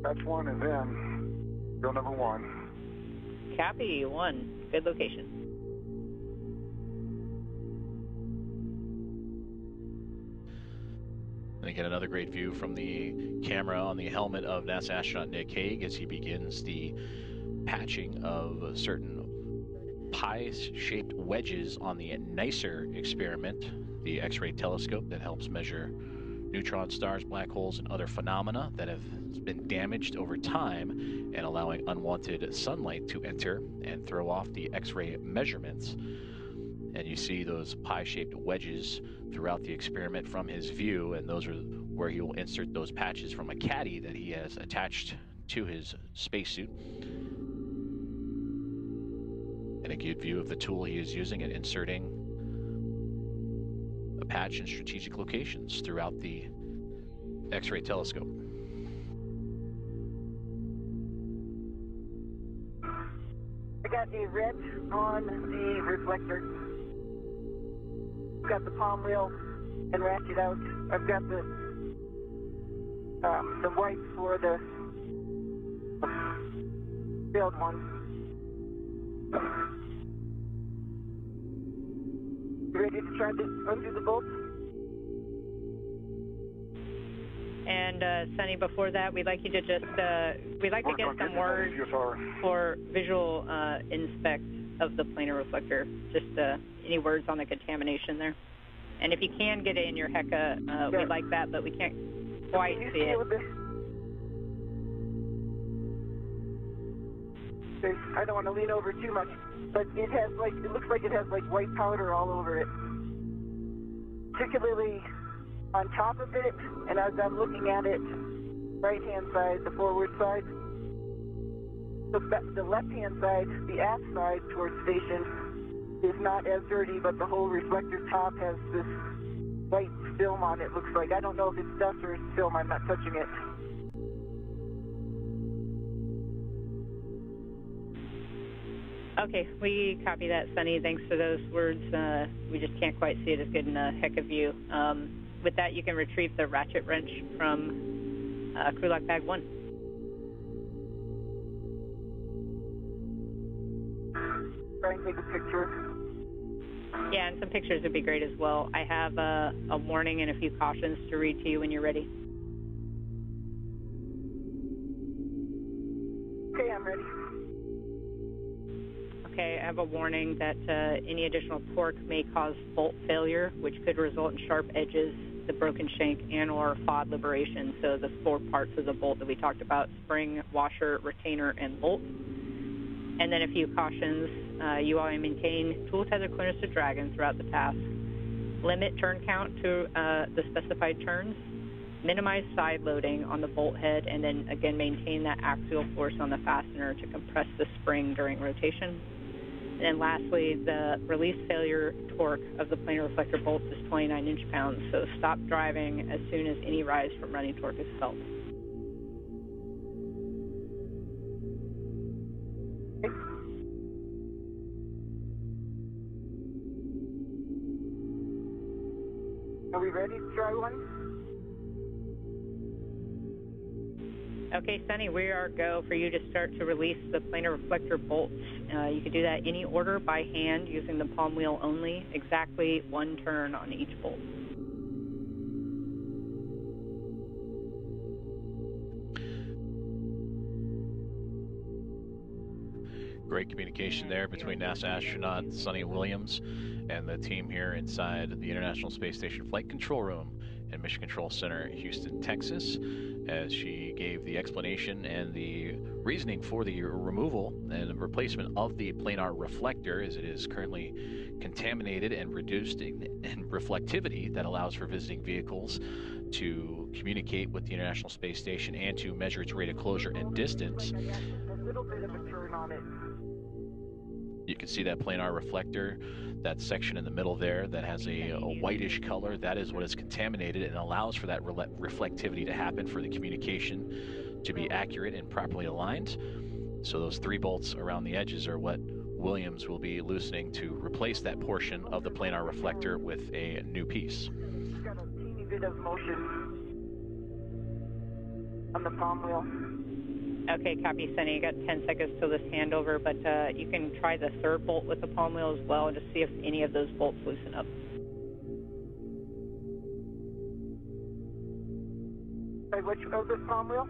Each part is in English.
Batch 1 is in. Go number 1. Copy, 1. Good location. And again, another great view from the camera on the helmet of NASA astronaut Nick Hague as he begins the patching of certain pie-shaped wedges on the NICER experiment, the X-ray telescope that helps measure neutron stars, black holes, and other phenomena that have been damaged over time and allowing unwanted sunlight to enter and throw off the X-ray measurements. And you see those pie-shaped wedges throughout the experiment from his view, and those are where he will insert those patches from a caddy that he has attached to his spacesuit. And a good view of the tool he is using and inserting a patch in strategic locations throughout the X-ray telescope. I got the red on the reflector. Got the palm wheel and ratchet out. I've got the white for the failed one. You ready to try to undo the bolts? And Sonny, before that, we'd like you to just we'd like to get some words for visual inspect of the planar reflector. Just any words on the contamination there. And if you can get it in your HECA, we'd like that, but we can't quite see it. I don't want to lean over too much, but it has it looks like it has white powder all over it. Particularly on top of it, and as I'm looking at it, right-hand side, the forward side, the left-hand side, the aft side towards station is not as dirty, but the whole reflector top has this white film on it, looks like. I don't know if it's dust or it's film, I'm not touching it. Okay, we copy that, Sonny. Thanks for those words. We just can't quite see it as good in a HECA view. With that, you can retrieve the ratchet wrench from crew lock bag 1. Try and take a picture. Yeah, and some pictures would be great as well. I have a warning and a few cautions to read to you when you're ready. Okay, I'm ready. Okay, I have a warning that any additional torque may cause bolt failure, which could result in sharp edges, the broken shank, and or FOD liberation. So the 4 parts of the bolt that we talked about: spring, washer, retainer, and bolt. And then a few cautions. You will maintain tool tether clearance to Dragon throughout the task. Limit turn count to the specified turns. Minimize side loading on the bolt head, and then again maintain that axial force on the fastener to compress the spring during rotation. And then lastly, the release failure torque of the planar reflector bolts is 29 inch-pounds, so stop driving as soon as any rise from running torque is felt. Are we ready to try one? Okay, Sonny, we are go for you to start to release the planar reflector bolts. You can do that any order by hand using the palm wheel only, exactly 1 turn on each bolt. Great communication there between NASA astronaut Sonny Williams and the team here inside the International Space Station Flight Control Room and Mission Control Center in Houston, Texas, as she gave the explanation and the reasoning for the removal and replacement of the planar reflector, as it is currently contaminated and reduced in reflectivity that allows for visiting vehicles to communicate with the International Space Station and to measure its rate of closure and distance. A little bit of a turn on it. You can see that planar reflector, that section in the middle there that has a whitish color. That is what is contaminated and allows for that reflectivity to happen, for the communication to be accurate and properly aligned. So those 3 bolts around the edges are what Williams will be loosening to replace that portion of the planar reflector with a new piece. It's got a teeny bit of motion on the palm wheel. Okay, copy, Sunny. You got 10 seconds till this handover, but you can try the third bolt with the palm wheel as well and just see if any of those bolts loosen up. Hey, which of this palm wheel?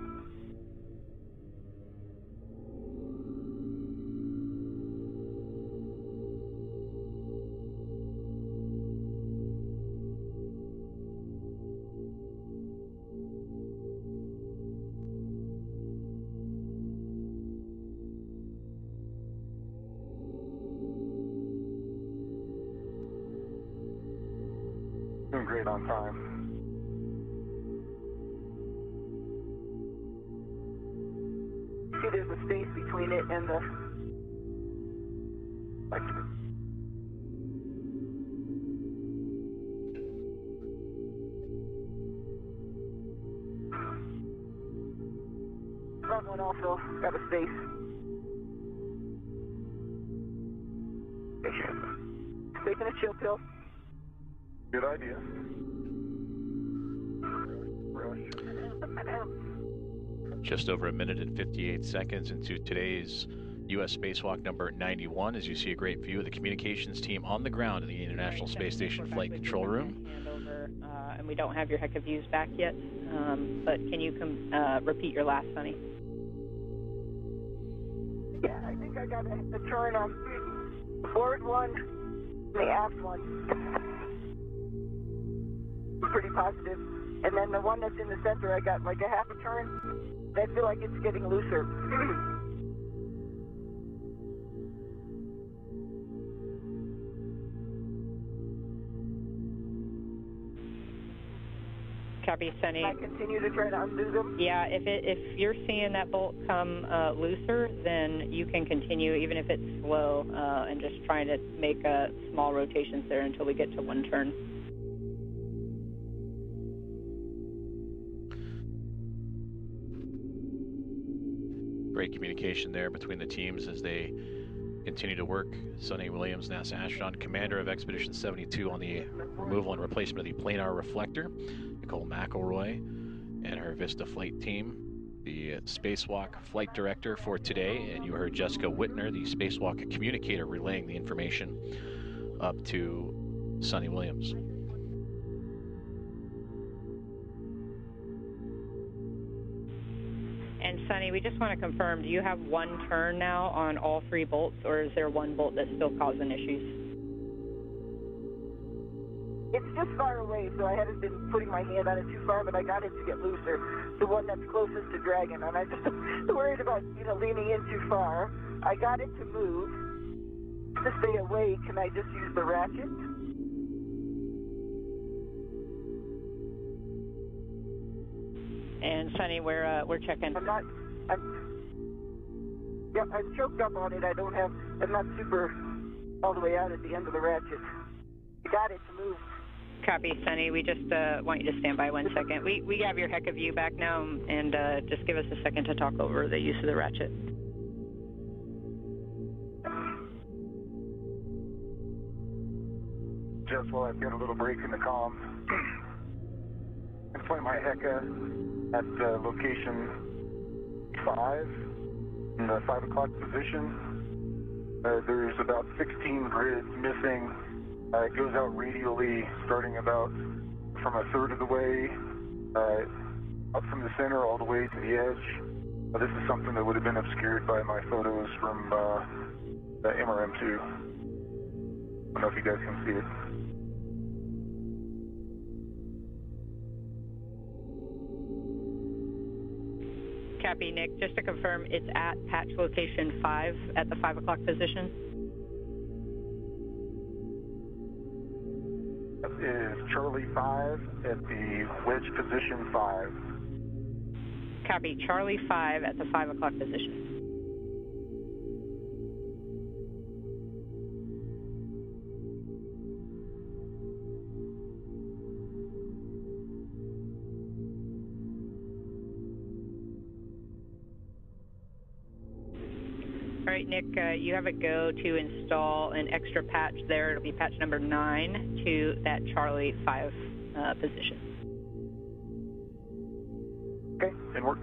Doing great on time. See, there's a space between it and the... Front one also got a space. Taking a chill pill. Good idea. Just over a minute and 58 seconds into today's U.S. spacewalk number 91, as you see a great view of the communications team on the ground in the International Space Station Flight Control Room. And we don't have your HECA views back yet, but can you repeat your last, Sunny? Yeah, I think I got a turn on the forward one, the aft one. Pretty positive. And then the one that's in the center, I got like a half a turn. I feel like it's getting looser. Copy, Sunny. I continue to try to undo them. Yeah, if you're seeing that bolt come looser, then you can continue, even if it's slow, and just trying to make small rotations there until we get to one turn. Great communication there between the teams as they continue to work. Sunny Williams, NASA astronaut, commander of Expedition 72 on the removal and replacement of the Planar Reflector. Nicole McElroy and her Vista flight team, the spacewalk flight director for today. And you heard Jessica Whitner, the spacewalk communicator, relaying the information up to Sunny Williams. And Sunny, we just want to confirm, do you have one turn now on all three bolts, or is there one bolt that's still causing issues? It's just far away, so I haven't been putting my hand on it too far, but I got it to get looser. The one that's closest to Dragon, and I'm just worried about, leaning in too far. I got it to move. To stay away, can I just use the ratchet? And Sunny, we're checking. I'm choked up on it. I'm not super all the way out at the end of the ratchet. I got it to move. Copy, Sunny. We just want you to stand by 1 second. We have your HECA view back now, and just give us a second to talk over the use of the ratchet. Just while I've got a little break in the comms, I'm playing my HECA at location 5 in the 5 o'clock position. There's about 16 grids missing. It goes out radially, starting about from a third of the way, up from the center all the way to the edge. This is something that would have been obscured by my photos from the MRM2. I don't know if you guys can see it. Copy, Nick. Just to confirm, it's at patch location 5 at the 5 o'clock position? That is Charlie 5 at the wedge position 5. Copy, Charlie 5 at the 5 o'clock position. All right, Nick, you have a go to install an extra patch there. It'll be patch number 9 to that Charlie 5 position. Okay, and work.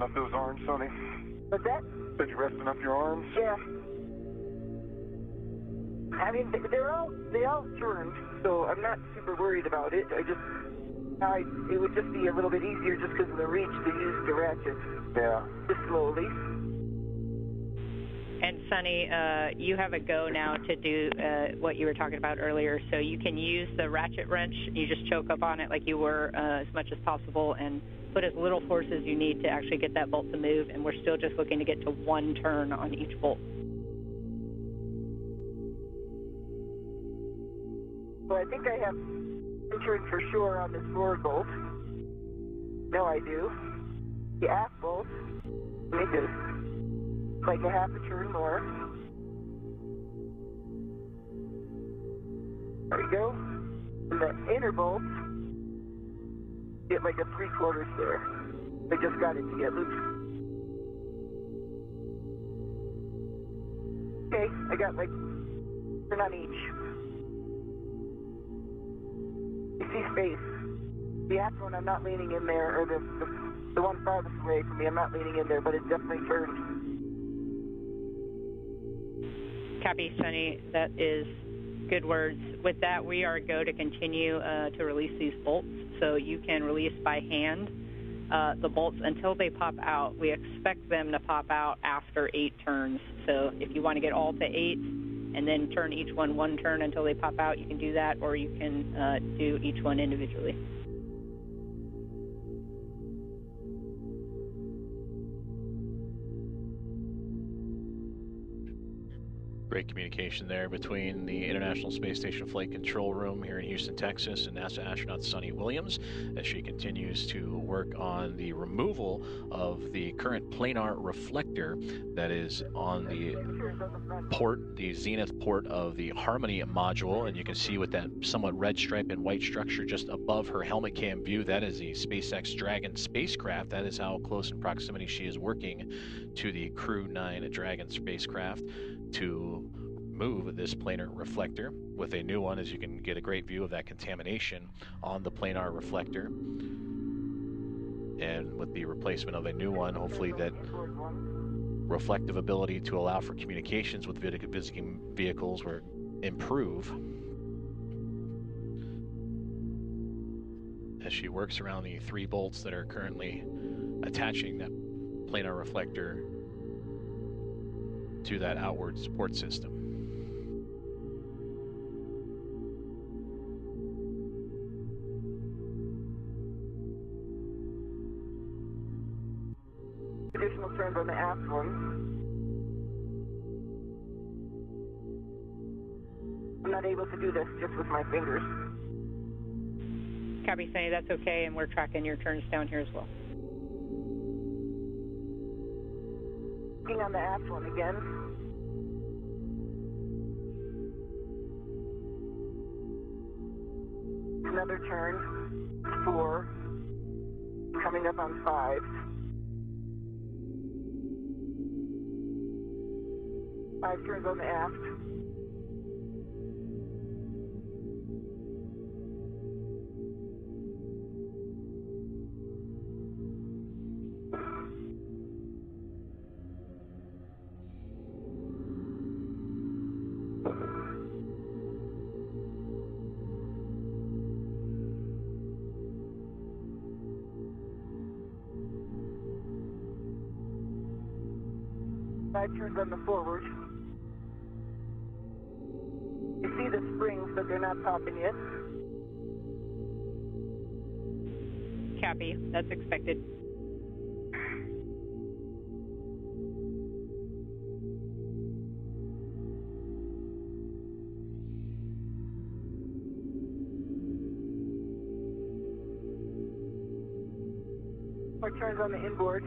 up those arms, Sonny? What's that? Said you resting up your arms? Yeah. I mean, they all turned, so I'm not super worried about it. It would just be a little bit easier just because of the reach to use the ratchet. Yeah. Just slowly. And Sonny, you have a go now to do what you were talking about earlier. So you can use the ratchet wrench. You just choke up on it like you were as much as possible and put as little force as you need to actually get that bolt to move. And we're still just looking to get to one turn on each bolt. Well, I think I have one turn for sure on this forward bolt. No, I do. The aft bolt, let me just like a half a turn more. There we go. And the inner bolt, get like a 3/4 there. I just got it to get loose. Okay, I got like turn on each. You see space. The aft one, I'm not leaning in there, or the one farthest away from me, I'm not leaning in there, but it definitely turned. Copy, Sonny. That is good words. With that, we are go to continue to release these bolts. So you can release by hand the bolts until they pop out. We expect them to pop out after 8 turns. So if you want to get all to 8 and then turn each one turn until they pop out, you can do that, or you can do each one individually. Great communication there between the International Space Station Flight Control Room here in Houston, Texas, and NASA astronaut Sunny Williams as she continues to work on the removal of the current planar reflector that is on the port, the zenith port of the Harmony module. And you can see with that somewhat red stripe and white structure just above her helmet cam view, that is the SpaceX Dragon spacecraft. That is how close in proximity she is working to the Crew 9 Dragon spacecraft to move this planar reflector. With a new one, as you can get a great view of that contamination on the planar reflector. And with the replacement of a new one, hopefully that reflective ability to allow for communications with visiting vehicles will improve. As she works around the 3 bolts that are currently attaching that planar reflector to that outward support system. Additional turns on the aft one. I'm not able to do this just with my fingers. Copy, Sonny, that's okay, and we're tracking your turns down here as well. Looking on the aft one again. Another turn, 4, coming up on 5. 5 turns on the aft. Turns on the forward. You see the springs, but they're not popping yet. Copy, that's expected. More turns on the inboard.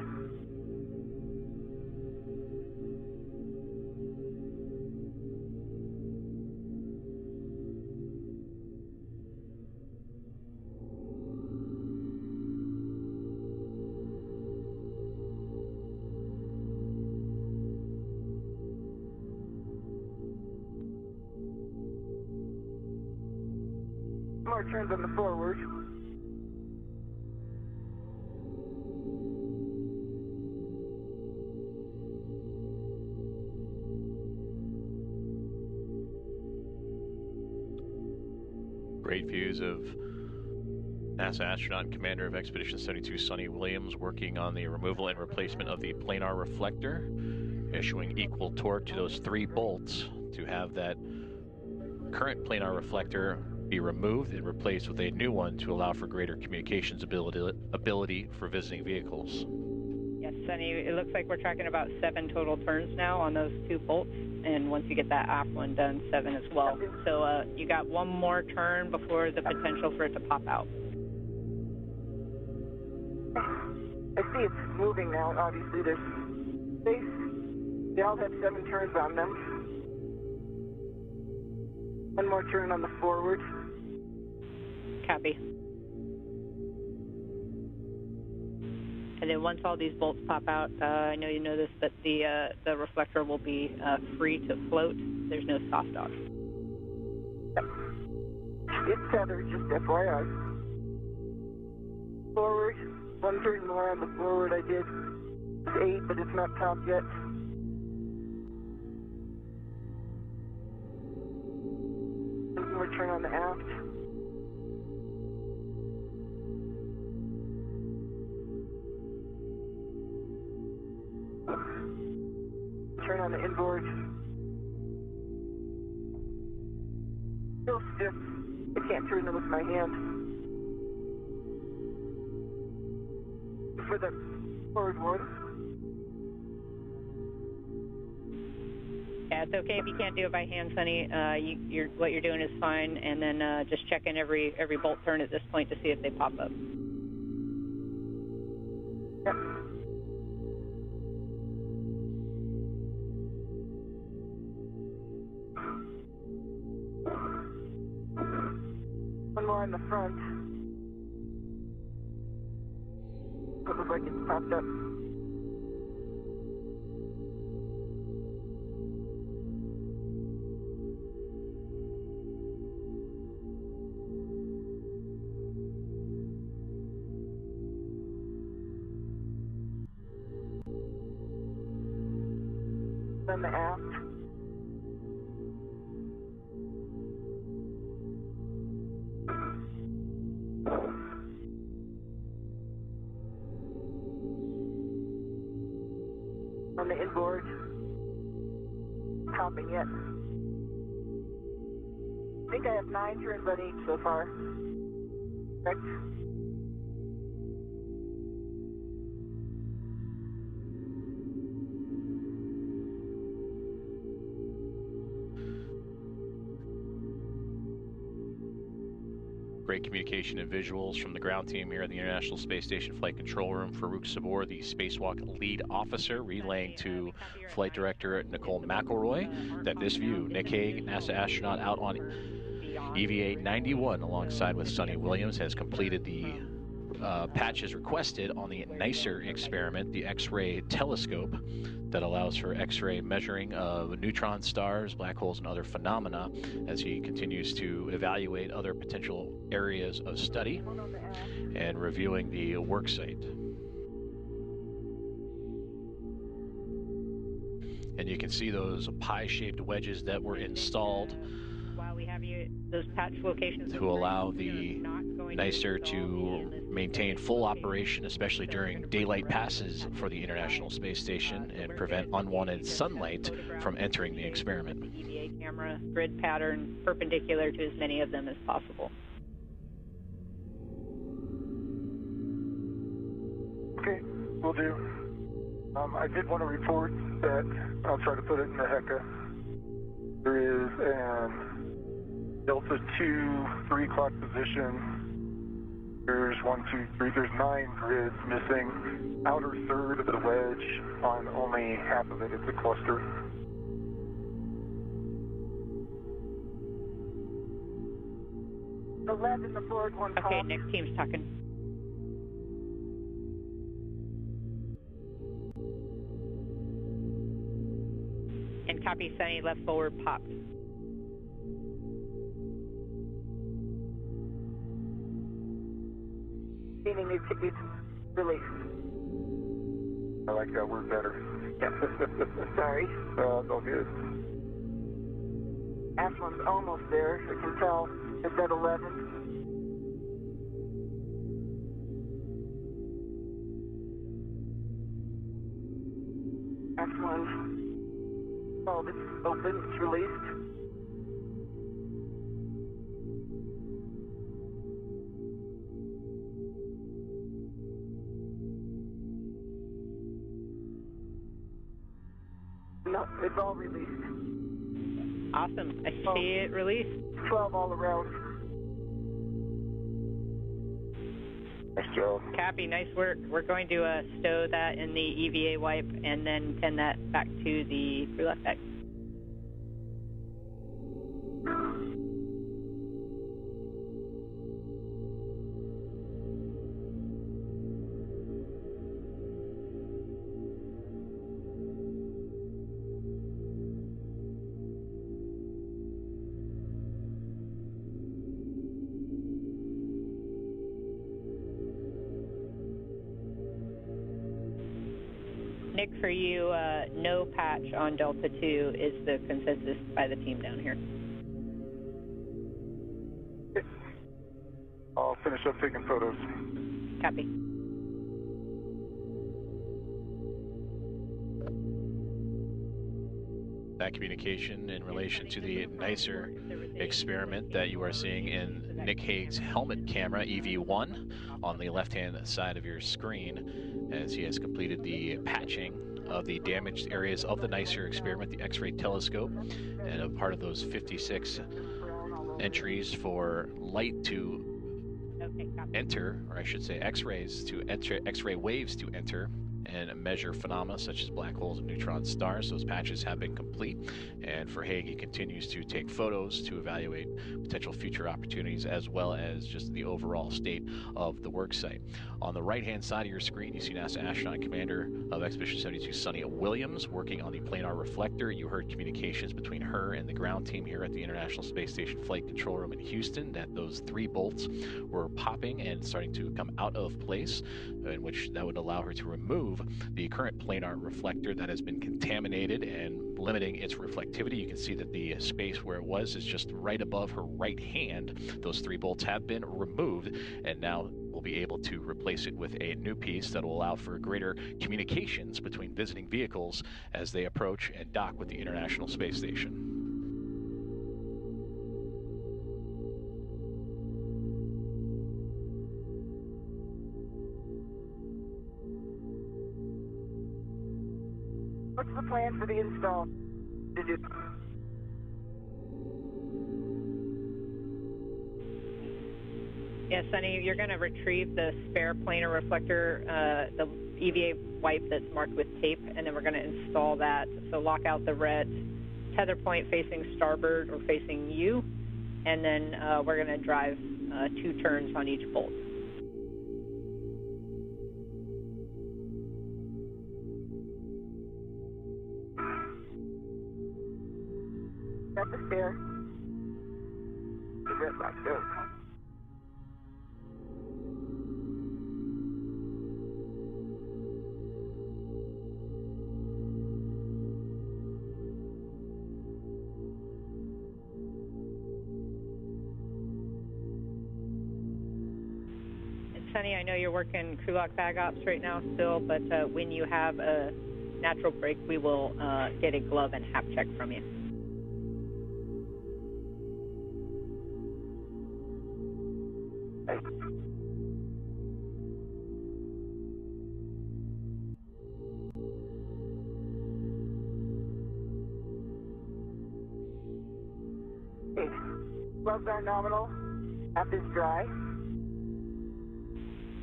More turns on the forward. Great views of NASA astronaut and commander of Expedition 72, Sonny Williams, working on the removal and replacement of the planar reflector, issuing equal torque to those 3 bolts to have that current planar reflector be removed and replaced with a new one to allow for greater communications ability for visiting vehicles. Yes, Sonny, it looks like we're tracking about 7 total turns now on those 2 bolts, and once you get that aft one done, 7 as well. So you got 1 more turn before the potential for it to pop out. I see it's moving now. Obviously, there's space. They all have 7 turns on them. 1 more turn on the forward. Copy. And then once all these bolts pop out, I know you know this, but the reflector will be free to float. There's no soft dock. It's tethered, just FYI. Forward. 1 turn more on the forward. I did. It's 8, but it's not topped yet. One more turn on the aft. Turn on the inboard. Still stiff. I can't turn them with my hand. For the forward one. Yeah, it's okay if you can't do it by hand, Sonny. What you're doing is fine, and then just checking every bolt turn at this point to see if they pop up. Yep. One more on the front. It looks like it's popped up. On the aft. On the inboard. Topping yet. I think I have 9 turns on each so far. Correct? Great communication and visuals from the ground team here at the International Space Station Flight Control Room. Farouk Sabor, the spacewalk lead officer, relaying to Flight Director Nicole McElroy that this view, Nick Hague, NASA astronaut out on EVA 91 alongside with Sonny Williams, has completed the patches requested on the NICER experiment, the X-ray telescope that allows for X-ray measuring of neutron stars, black holes, and other phenomena as he continues to evaluate other potential areas of study and reviewing the work site. And you can see those pie-shaped wedges that were installed While we have you, those patch locations to allow the NICER to maintain full operation, especially during daylight passes for the International Space Station, and prevent unwanted sunlight from entering the experiment. The EVA camera grid pattern perpendicular to as many of them as possible. Okay, will do. I did want to report that, I'll try to put it in the HECA. There is an Delta 2, 3 o'clock position. There's 1, 2, 3, there's 9 grids missing. Outer third of the wedge on only half of it. It's a cluster. The lead in the forward one. Okay, next team's talking. And copy, Sunny, left forward popped. Meaning it's released. I like that word better. Sorry. It's all good. Aft one's almost there, I can tell. Is that 11? Excellent. Oh, this is open. It's released. No, it's all released. Awesome. I see it released. 12 all around. Nice job. Cappy, nice work. We're going to stow that in the EVA wipe and then send that back to the crew left deck. Nick, for you, no patch on Delta 2 is the consensus by the team down here. I'll finish up taking photos. Copy. That communication in relation to the nicer experiment that you are seeing in Nick Haig's helmet camera, EV1, on the left-hand side of your screen, as he has completed the patching of the damaged areas of the nicer experiment, the X-ray telescope, and a part of those 56 entries for light to enter, or I should say X-rays to enter, X-ray waves to enter and measure phenomena such as black holes and neutron stars. Those patches have been complete, and for Haig, he continues to take photos to evaluate potential future opportunities as well as just the overall state of the work site. On the right-hand side of your screen, you see NASA astronaut commander of Expedition 72, Sunny Williams, working on the Planar Reflector. You heard communications between her and the ground team here at the International Space Station Flight Control Room in Houston, that those 3 bolts were popping and starting to come out of place, in which that would allow her to remove the current planar reflector that has been contaminated and limiting its reflectivity. You can see that the space where it was is just right above her right hand. Those 3 bolts have been removed, and now we'll be able to replace it with a new piece that will allow for greater communications between visiting vehicles as they approach and dock with the International Space Station. What's the plan for the install? Did you... Yeah, Sunny, you're going to retrieve the spare planar reflector, the EVA wipe that's marked with tape, and then we're going to install that. So lock out the red tether point facing starboard or facing you, and then we're going to drive 2 turns on each bolt. Got the spare. The red light goes. Sunny, I know you're working crew lock bag ops right now still, but when you have a natural break, we will get a glove and hap check from you. Okay. Gloves are nominal. Hap is dry.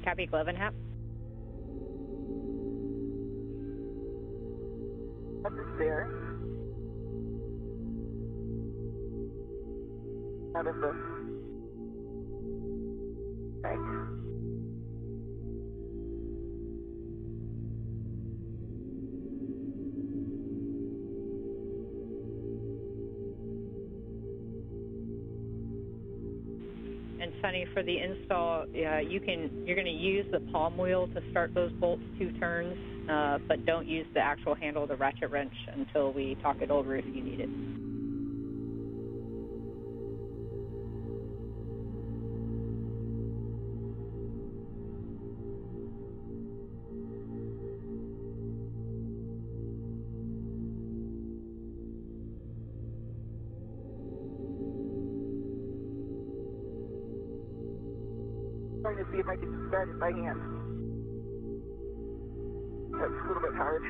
Copy, glove and hap. Hap is there. Out of the... Right. And Sunny, for the install, you're going to use the palm wheel to start those bolts 2 turns, but don't use the actual handle of the ratchet wrench until we talk it over if you need it. trying to see if I can start it by hand. That's a little bit hard.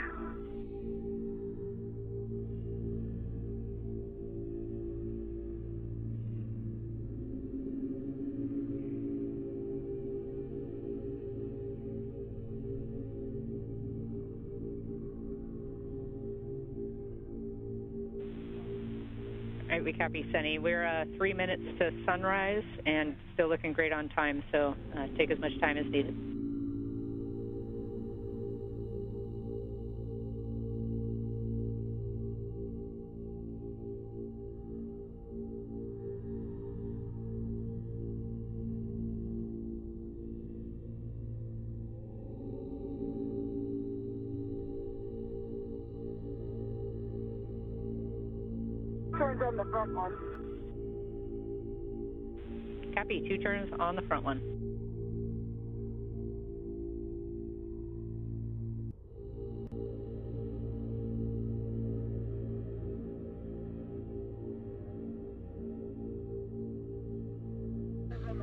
All right, we copy, Sunny. We're 3 minutes to sunrise and still looking great on time, so take as much time as needed. Turns on the front one. Copy, 2 turns on the front one.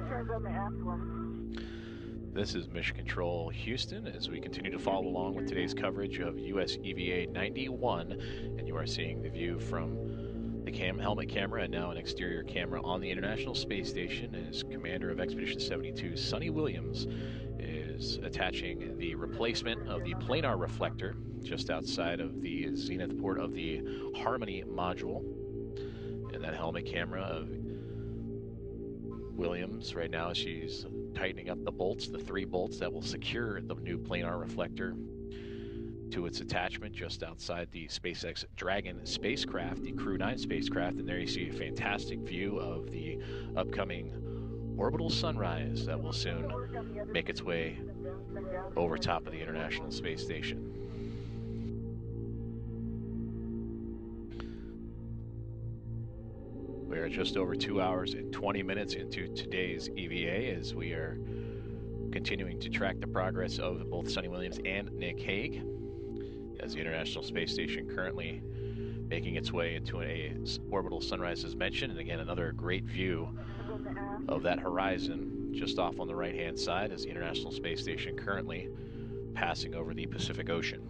Turns on the aft one. This is Mission Control Houston as we continue to follow along with today's coverage of US EVA 91, and you are seeing the view from the helmet camera and now an exterior camera on the International Space Station as Commander of Expedition 72, Sonny Williams, is attaching the replacement of the Planar Reflector just outside of the zenith port of the Harmony module. And that helmet camera of Williams right now, she's tightening up the bolts, the 3 bolts that will secure the new Planar Reflector to its attachment just outside the SpaceX Dragon spacecraft, the Crew 9 spacecraft. And there you see a fantastic view of the upcoming orbital sunrise that will soon make its way over top of the International Space Station. We are just over 2 hours and 20 minutes into today's EVA as we are continuing to track the progress of both Sonny Williams and Nick Hague as the International Space Station currently making its way into a orbital sunrise as mentioned. And again, another great view of that horizon just off on the right-hand side as the International Space Station currently passing over the Pacific Ocean.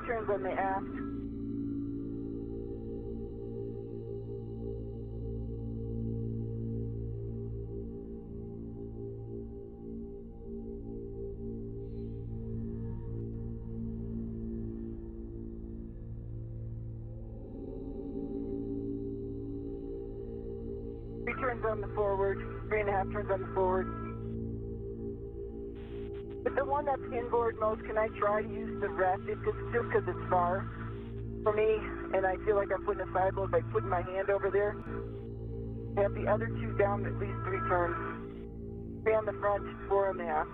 Turns on the aft. Turns on the forward, 3.5 turns on the forward. But the one that's inboard mode, can I try to use the rest? Just because it's far for me, and I feel like I'm putting a side load by putting my hand over there. Have the other 2 down at least 3 turns. 3 on the front, 4 on the aft.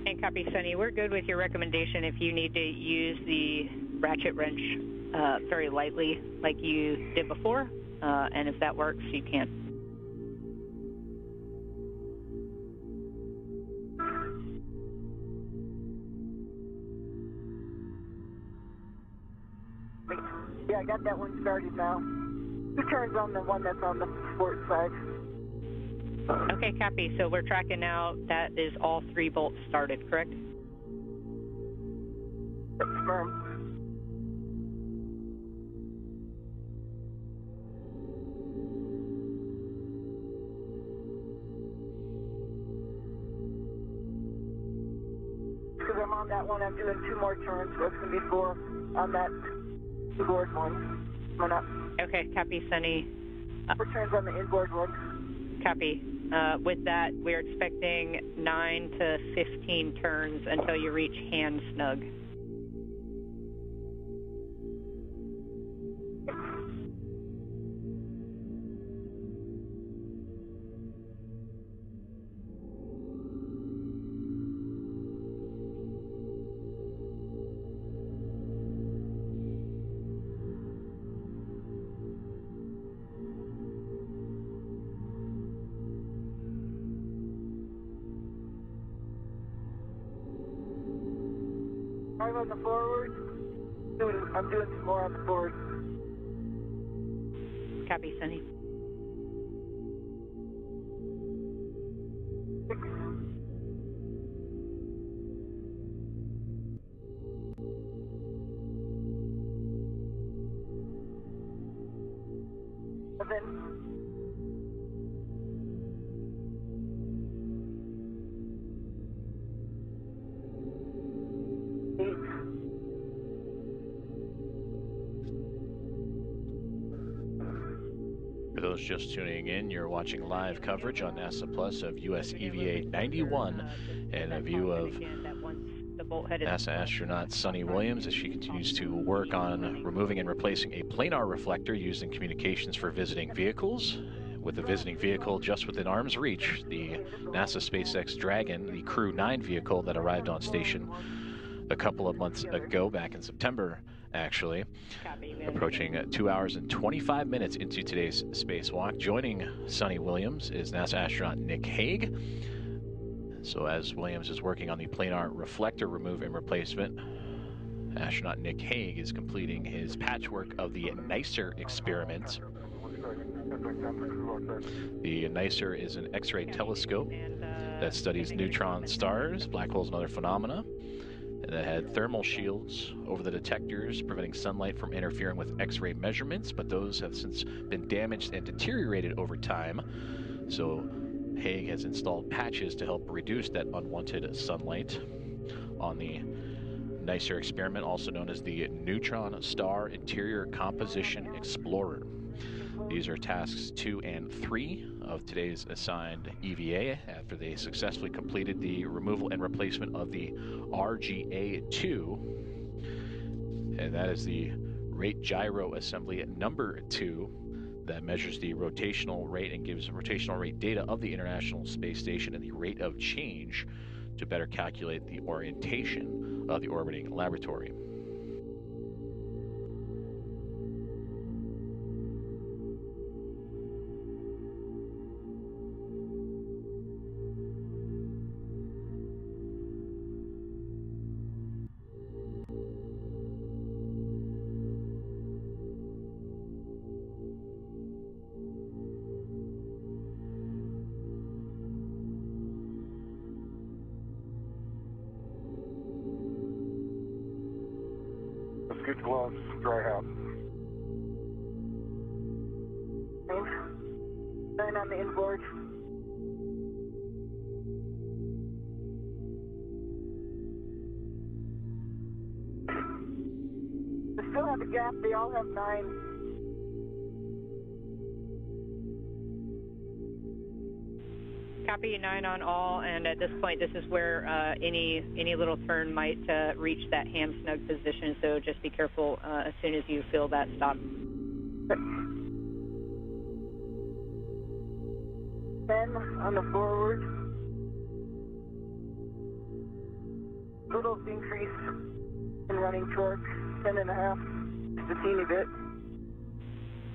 And copy, Sonny. We're good with your recommendation if you need to use the ratchet wrench very lightly like you did before. And if that works, you can. Yeah, I got that one started now. 2 turns on the one that's on the port side. Okay, copy. So we're tracking now. That is all 3 bolts started, correct? That's firm. Because I'm on that one, I'm doing 2 more turns, so it's going to be 4 on that inboard one. Coming up. Okay, copy, Sonny. 4 turns on the inboard one. Copy. With that, we're expecting 9 to 15 turns until you reach hand snug. 5 on the forward. I'm doing some more on the forward. Copy, Sunny. 6. 7. 8. For those just tuning in, you're watching live coverage on NASA Plus of US EVA 91 and a view of NASA astronaut Sunny Williams as she continues to work on removing and replacing a planar reflector used in communications for visiting vehicles. With the visiting vehicle just within arm's reach, the NASA SpaceX Dragon, the Crew 9 vehicle that arrived on station a couple of months ago, back in September, actually. Approaching 2 hours and 25 minutes into today's spacewalk. Joining Sunny Williams is NASA astronaut Nick Hague. So as Williams is working on the planar reflector remove and replacement, astronaut Nick Hague is completing his patchwork of the NICER experiment. The NICER is an X-ray telescope that studies neutron stars, black holes, and other phenomena. And that had thermal shields over the detectors, preventing sunlight from interfering with X-ray measurements, but those have since been damaged and deteriorated over time. So Hague has installed patches to help reduce that unwanted sunlight on the NICER experiment, also known as the Neutron Star Interior Composition Explorer. These are tasks 2 and 3 of today's assigned EVA after they successfully completed the removal and replacement of the RGA-2, and that is the rate gyro assembly number 2 that measures the rotational rate and gives rotational rate data of the International Space Station and the rate of change to better calculate the orientation of the orbiting laboratory. Good gloves, dry house. 9 on the inboard. They still have a gap. They all have 9. Copy, 9 on all, and at this point, this is where any little turn might reach that ham snug position, so just be careful as soon as you feel that stop. 10 on the forward. Little increase in running torque, 10.5, just a teeny bit.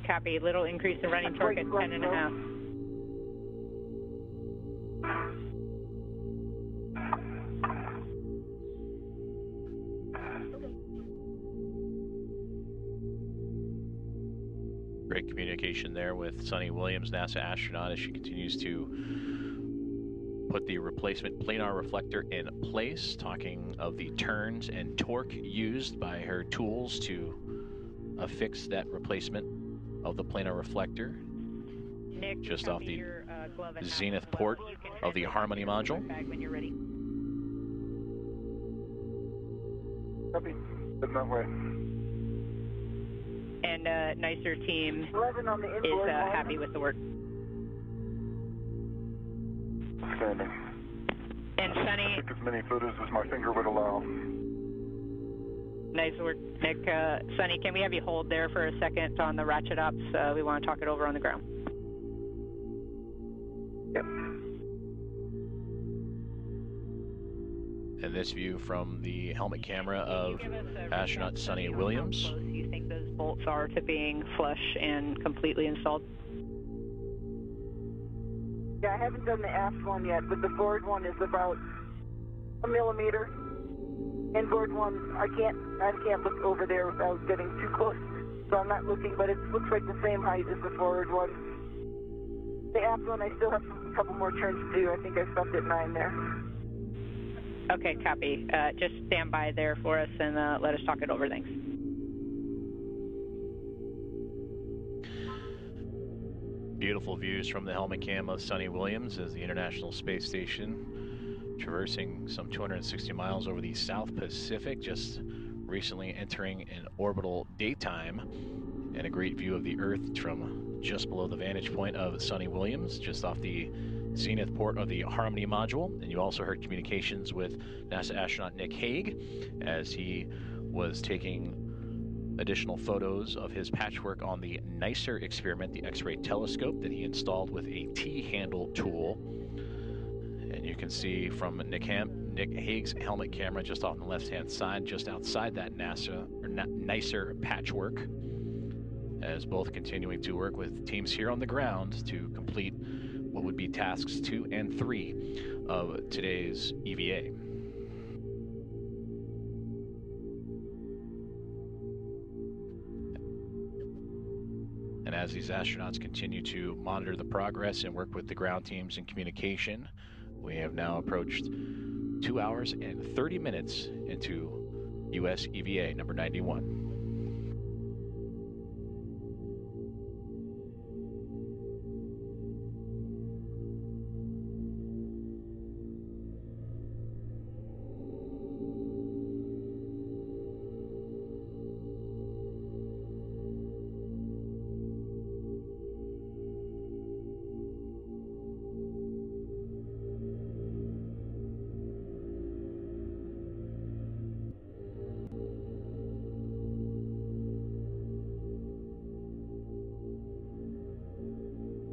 Copy, little increase in running torque at 10.5. Great communication there with Sunny Williams, NASA astronaut, as she continues to put the replacement planar reflector in place, talking of the turns and torque used by her tools to affix that replacement of the planar reflector. Nick, just off the your, zenith port of the Harmony module. When you're ready. Copy. Heading that way. And NICER team 11 on the is inboard. happy with the work. Standing. And Sunny, Took as many photos as my finger would allow. nice work, Nick. Sunny, can we have you hold there for a second on the ratchet ops? We want to talk it over on the ground. Yep. And this view from the helmet camera of astronaut Sunny Williams. How close you think those bolts are to being flush and completely installed? Yeah, I haven't done the aft one yet, but the forward one is about 1 millimeter Inboard one, I can't look over there without getting too close, so I'm not looking, but it looks like the same height as the forward one. The aft one, I still have a couple more turns to do. I think I stopped at 9 there. Okay, copy. Just stand by there for us and let us talk it over. Thanks. Beautiful views from the helmet cam of Sonny Williams as the International Space Station traversing some 260 miles over the South Pacific, just recently entering an orbital daytime, and a great view of the Earth from just below the vantage point of Sonny Williams, just off the zenith port of the Harmony module. And you also heard communications with NASA astronaut Nick Hague as he was taking additional photos of his patchwork on the NICER experiment, the X-ray telescope that he installed with a T-handle tool. And you can see from Nick Hague's helmet camera just off on the left-hand side, just outside that NICER patchwork, as both continuing to work with teams here on the ground to complete what would be tasks 2 and 3 of today's EVA. And as these astronauts continue to monitor the progress and work with the ground teams in communication, we have now approached 2 hours and 30 minutes into US EVA number 91.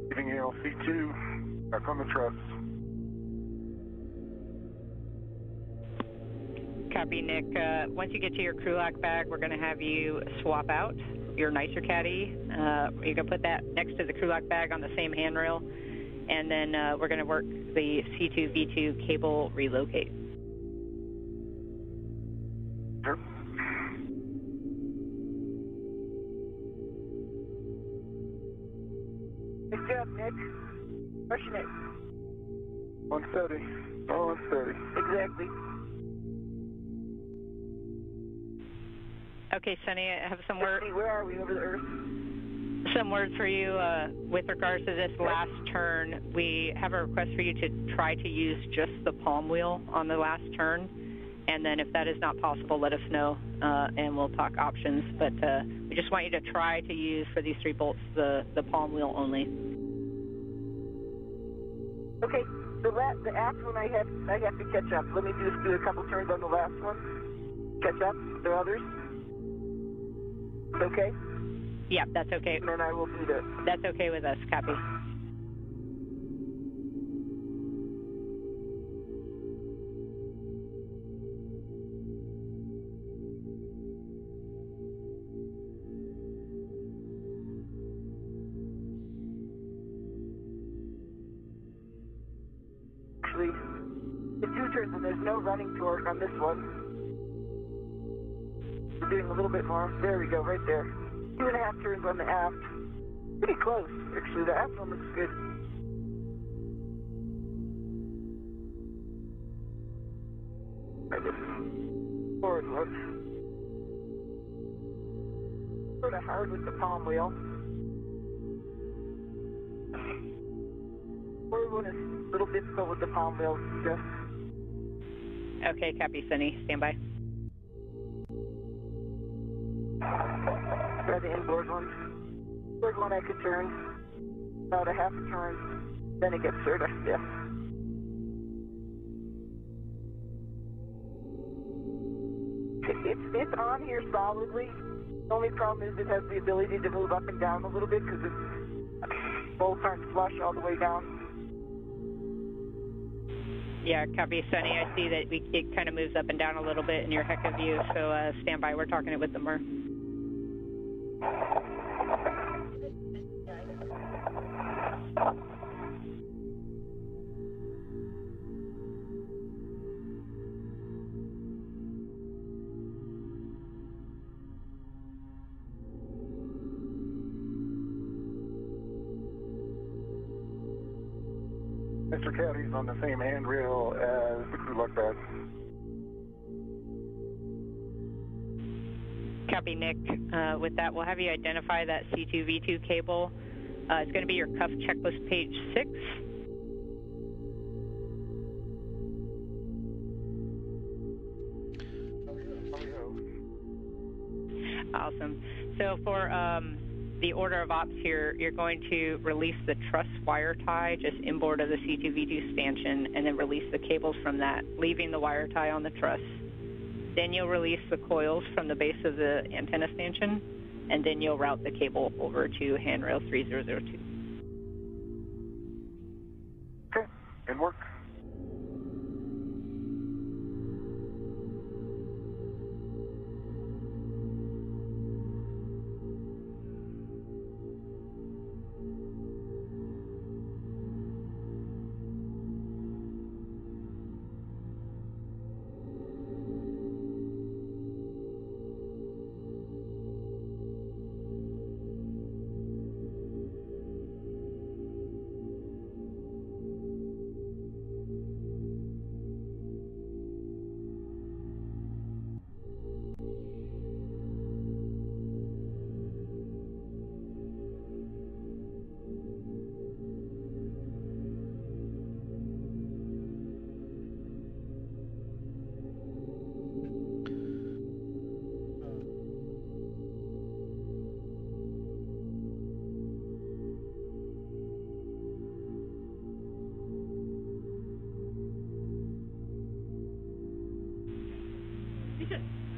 Giving ALC2, back on the truss. Copy, Nick. Once you get to your crew lock bag, we're going to have you swap out your NICER caddy. You can put that next to the crew lock bag on the same handrail, and then we're going to work the C2V2 cable relocate. Sure. Good job, Nick. Pushing it. 130. Oh, 130. Exactly. Okay, Sonny, I have some words. Where are we over the Earth? Some words for you with regards to this last turn. We have a request for you to try to use just the palm wheel on the last turn, and then if that is not possible, let us know, and we'll talk options. But we just want you to try to use, for these 3 bolts, the palm wheel only. Okay, the aft one I have to catch up. Let me just do a couple turns on the last one. Catch up. The others. Okay? Yeah, that's okay. And then I will do that. That's okay with us. Copy. Actually, the 2 turns and there's no running torque on this one. We're doing a little bit more. There we go, right there. 2.5 turns on the aft. Pretty close, actually. The aft one looks good. Right, this is forward look. Sort of hard with the palm wheel. Forward one is a little difficult with the palm wheel. Just. Okay, copy, Sonny. Stand by. Try the inboard one. Inboard one I could turn about a half a turn, then it gets sort of stiff. It's on here solidly. The only problem is it has the ability to move up and down a little bit because its bolts aren't flush all the way down. Yeah, copy, Sonny. I see that it kind of moves up and down a little bit in your HECA view, so stand by. We're talking it with the more. Mr. Caddy's on the same handrail as the crew look badge. Copy, Nick. With that, we'll have you identify that C2V2 cable. It's going to be your cuff checklist page 6. Awesome. So for the order of ops here, you're going to release the truss wire tie just inboard of the C2V2 stanchion and then release the cables from that, leaving the wire tie on the truss. Then you'll release the coils from the base of the antenna stanchion, and then you'll route the cable over to handrail 3002. Okay, good work.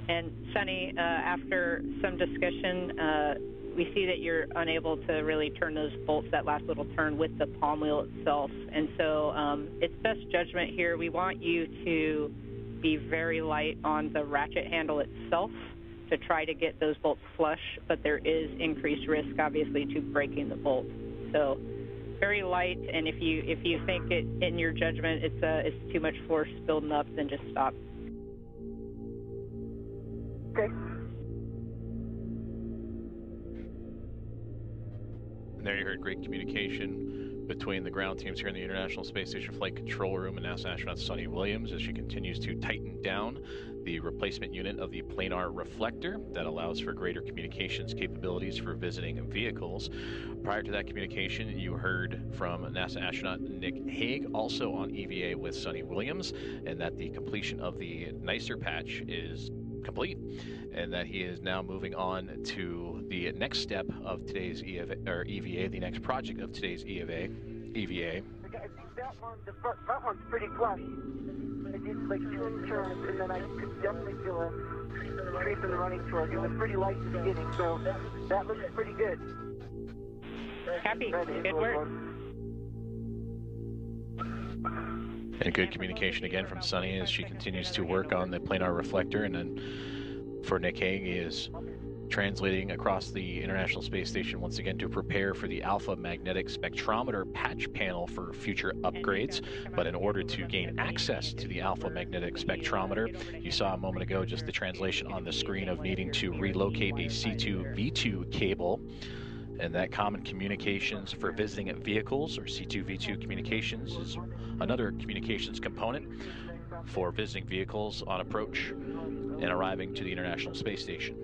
And Sunny, after some discussion, we see that you're unable to really turn those bolts that last little turn with the palm wheel itself. And so it's best judgment here. We want you to be very light on the ratchet handle itself to try to get those bolts flush, but there is increased risk, obviously, to breaking the bolt. So very light, and if you think it, in your judgment it's too much force building up, then just stop. Okay. And there you heard great communication between the ground teams here in the International Space Station Flight Control Room and NASA astronaut Sunny Williams as she continues to tighten down the replacement unit of the Planar Reflector that allows for greater communications capabilities for visiting vehicles. Prior to that communication, you heard from NASA astronaut Nick Hague, also on EVA with Sunny Williams, and that the completion of the NICER patch is complete, and that he is now moving on to the next step of today's EVA, the next project of today's EVA. I think that one's pretty flush. I did like 2 turns, and then I could definitely feel a creep in the running torque. It was pretty light in the beginning, so that looks pretty good. Happy. Good work. And good communication again from Sunny as she continues to work on the Planar Reflector. And then for Nick Hague, he is translating across the International Space Station once again to prepare for the Alpha Magnetic Spectrometer patch panel for future upgrades. But in order to gain access to the Alpha Magnetic Spectrometer, you saw a moment ago just the translation on the screen of needing to relocate a C2V2 cable. And that common communications for visiting vehicles, or C2V2 communications, is another communications component for visiting vehicles on approach and arriving to the International Space Station.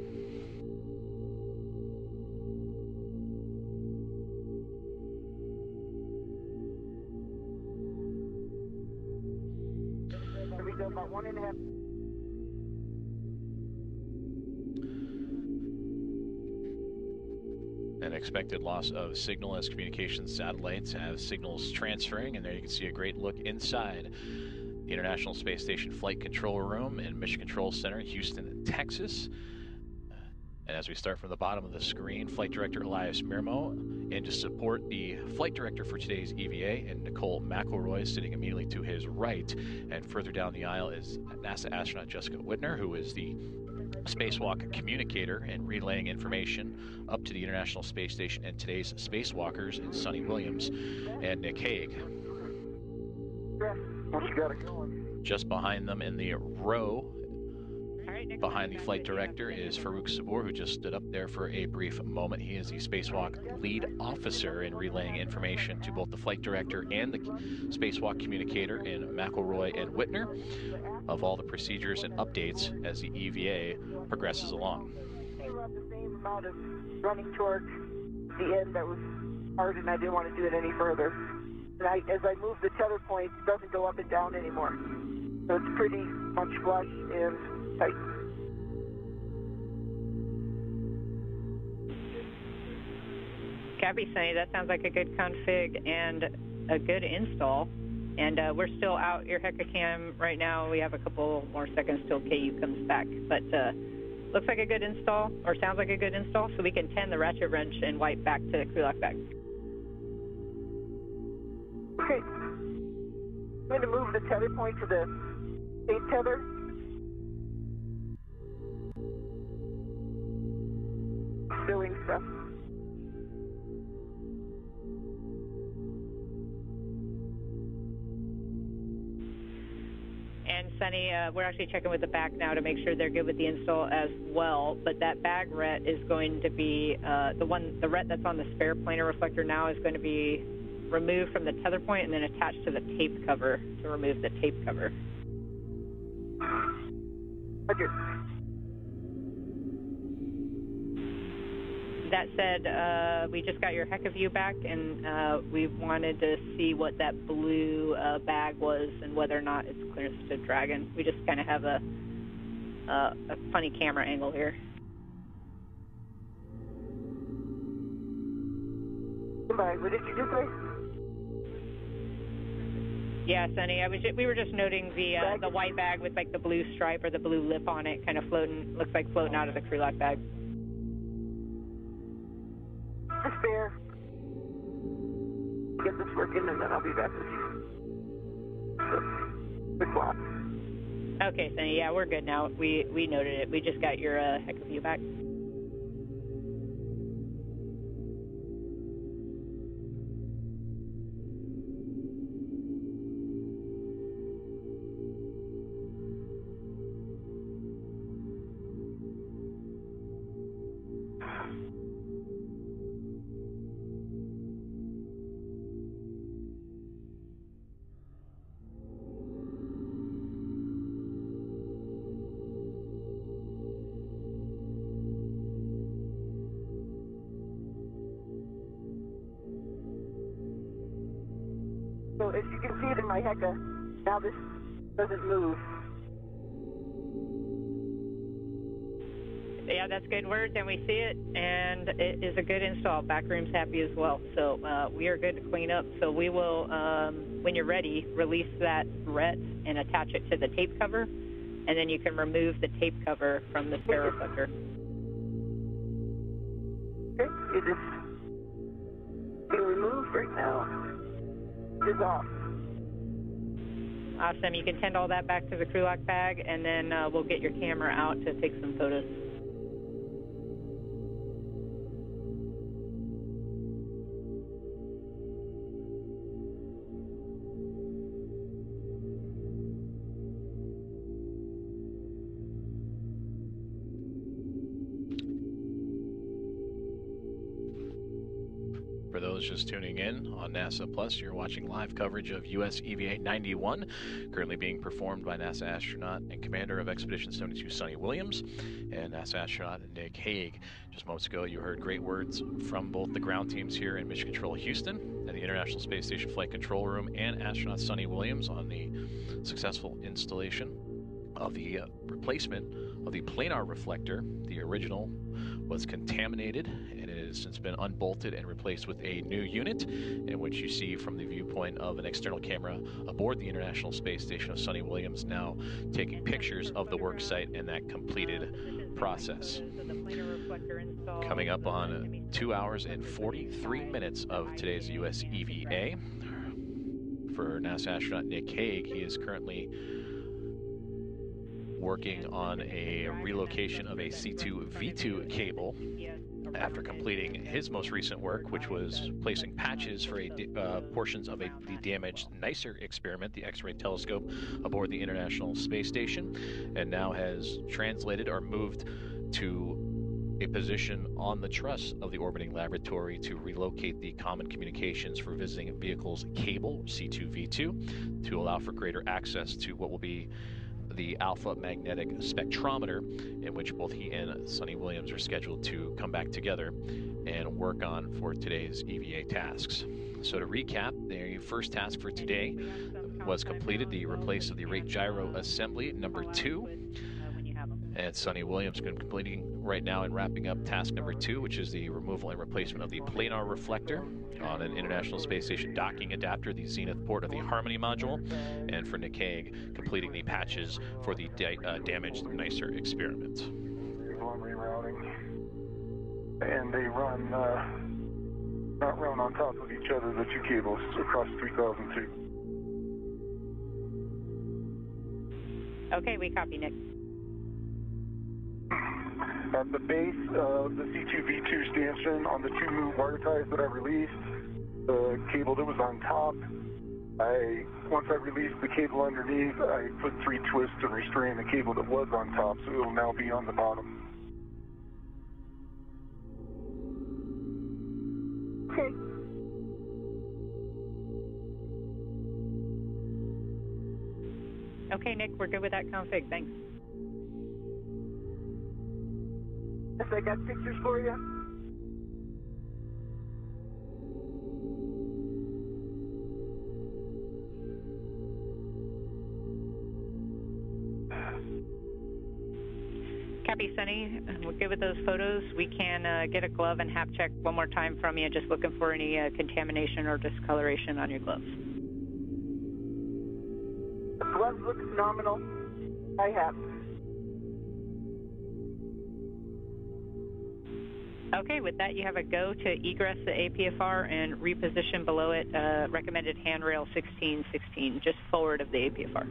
We got about 1.5. An expected loss of signal as communications satellites have signals transferring, and there you can see a great look inside the International Space Station Flight Control Room and Mission Control Center in Houston, Texas. And as we start from the bottom of the screen, Flight Director Elias Mirmo, and to support the Flight Director for today's EVA, and Nicole McElroy sitting immediately to his right. And further down the aisle is NASA astronaut Jessica Whitner, who is the spacewalk communicator and relaying information up to the International Space Station and today's spacewalkers in Sunny Williams and Nick Hague. Yeah, once you got it going. Just behind them in the row Behind the flight director is Farouk Sabur, who just stood up there for a brief moment. He is the spacewalk lead officer in relaying information to both the flight director and the spacewalk communicator in McElroy and Whitner of all the procedures and updates as the EVA progresses along. Around the same amount of running torque at the end that was hard, and I didn't want to do it any further. And as I move the tether point, it doesn't go up and down anymore. So it's pretty much flush and tight. Copy, Sunny. That sounds like a good config and a good install. And we're still out your HECA-CAM right now. We have a couple more seconds till KU comes back. But looks like a good install, or sounds like a good install, so we can tend the ratchet wrench and wipe back to crew lock bag. Okay. I'm going to move the tether point to the 8 tether. Doing stuff. And Sunny, we're actually checking with the back now to make sure they're good with the install as well. But that bag ret is going to be the ret that's on the spare planar reflector now is going to be removed from the tether point and then attached to the tape cover to remove the tape cover. Roger. That said, we just got your HECA view back, and we wanted to see what that blue bag was and whether or not it's clearance to Dragon. We just kind of have a funny camera angle here. Goodbye. What did you do, Clay? Yeah, Sunny. We were just noting the white bag with like the blue stripe or the blue lip on it, kind of floating. Looks like floating out of the crew lock bag. Just there. Get this working, and then I'll be back with you. So, quick walk. Okay, Sunny. Yeah, we're good now. We noted it. We just got your HECA view back. So as you can see it in my HECA, now this doesn't move. Yeah, that's good words, and we see it, and it is a good install. Backroom's happy as well. So we are good to clean up. So we will, when you're ready, release that ret and attach it to the tape cover, and then you can remove the tape cover from the spare reflector. Okay, it is being removed right now. It is off. Awesome. You can tend all that back to the crew lock bag, and then we'll get your camera out to take some photos. For those just tuning in on NASA Plus, you're watching live coverage of US EVA 91, currently being performed by NASA astronaut and commander of Expedition 72, Sonny Williams, and NASA astronaut Nick Hague. Just moments ago, you heard great words from both the ground teams here in Mission Control Houston and the International Space Station Flight Control Room and astronaut Sonny Williams on the successful installation of the replacement of the planar reflector. The original was contaminated, and it has since been unbolted and replaced with a new unit, in which you see from the viewpoint of an external camera aboard the International Space Station of Sonny Williams now taking pictures of the work site and that completed process. Coming up on 2 hours and 43 minutes of today's US EVA. For NASA astronaut Nick Hague, he is currently working on a relocation of a C2V2 cable after completing his most recent work, which was placing patches for portions of the damaged NICER experiment, the X-ray telescope aboard the International Space Station, and now has translated or moved to a position on the truss of the orbiting laboratory to relocate the Common Communications for Visiting Vehicles cable, C2V2, to allow for greater access to what will be the alpha magnetic spectrometer, in which both he and Sonny Williams are scheduled to come back together and work on for today's EVA tasks. So to recap, the first task for today was completed, the replace of the rate gyro assembly number 2. And Sonny Williams is completing right now and wrapping up task number 2, which is the removal and replacement of the Planar reflector on an International Space Station docking adapter, the Zenith port of the Harmony module, and for Nick Hague, completing the patches for the damaged NICER experiment. Rerouting, and they run not run on top of each other, the two cables across 3002. Okay, we copy, Nick. At the base of the C2V2 stanchion on the 2 move wire ties that I released, the cable that was on top, once I released the cable underneath, I put 3 twists to restrain the cable that was on top, so it will now be on the bottom. Okay. Okay, Nick, we're good with that config. Thanks. Yes, I got pictures for you. Copy, Sonny. We're good with those photos. We can get a glove and hap check one more time from you, just looking for any contamination or discoloration on your gloves. The glove looks nominal. I have. Okay, with that, you have a go to egress the APFR and reposition below it recommended handrail 1616, just forward of the APFR.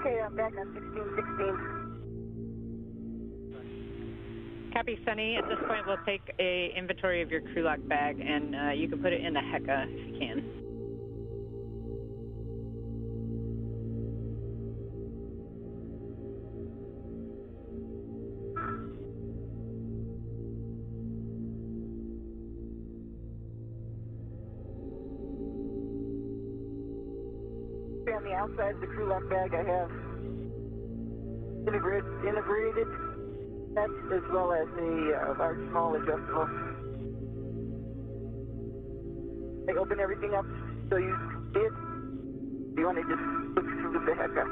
Okay, I'm back on 1616. Copy, Sonny. At this point, we'll take a inventory of your crew lock bag, and you can put it in the HECA if you can. On the outside of the crew lock bag, I have integrated sets as well as a large, small adjustable. I open everything up so you see it. You want to just look through with the HECA.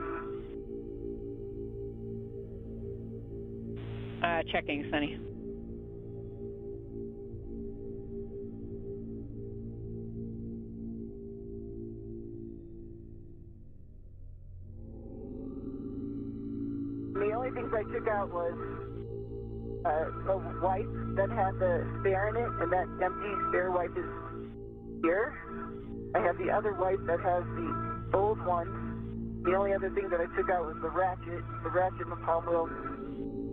Checking, Sonny. The only things I took out was a wipe that had the spare in it, and that empty spare wipe is here. I have the other wipe that has the old one. The only other thing that I took out was the ratchet and the palm wheel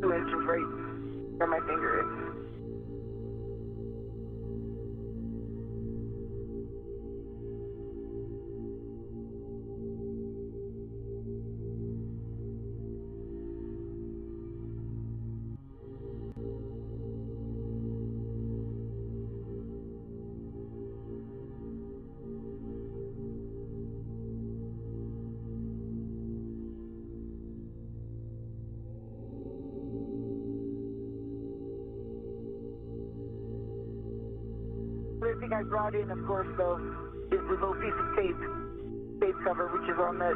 2 inches right where my finger is. The thing I brought in, of course, though, is the little piece of tape cover, which is on that,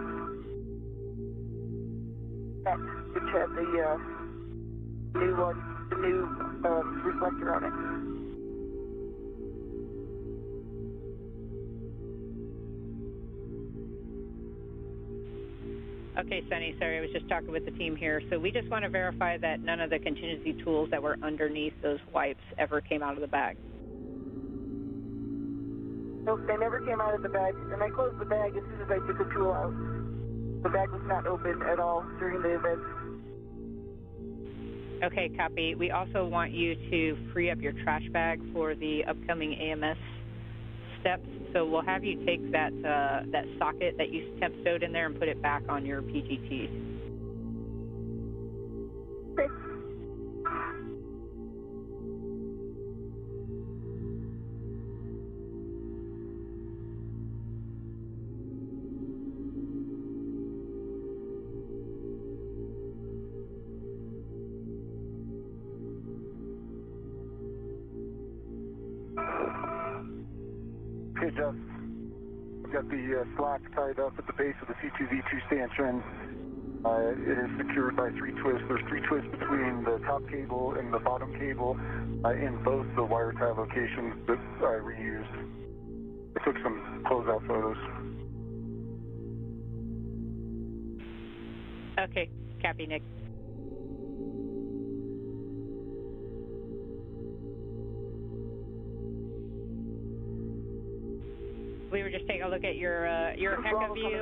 which had the new reflector on it. Okay, Sunny, sorry, I was just talking with the team here. So we just want to verify that none of the contingency tools that were underneath those wipes ever came out of the bag. Nope, they never came out of the bag, and I closed the bag as soon as I took the tool out. The bag was not open at all during the event. Okay, copy. We also want you to free up your trash bag for the upcoming AMS steps. So we'll have you take that socket that you temp stowed in there and put it back on your PGT. Okay. Okay, Jeff. I've got the slack tied up at the base of the C2V2 stanchion. It is secured by 3 twists. There's 3 twists between the top cable and the bottom cable in both the wire tie locations that I reused. I took some closeout photos. Okay, copy, Nick. We were just taking a look at your HECA view.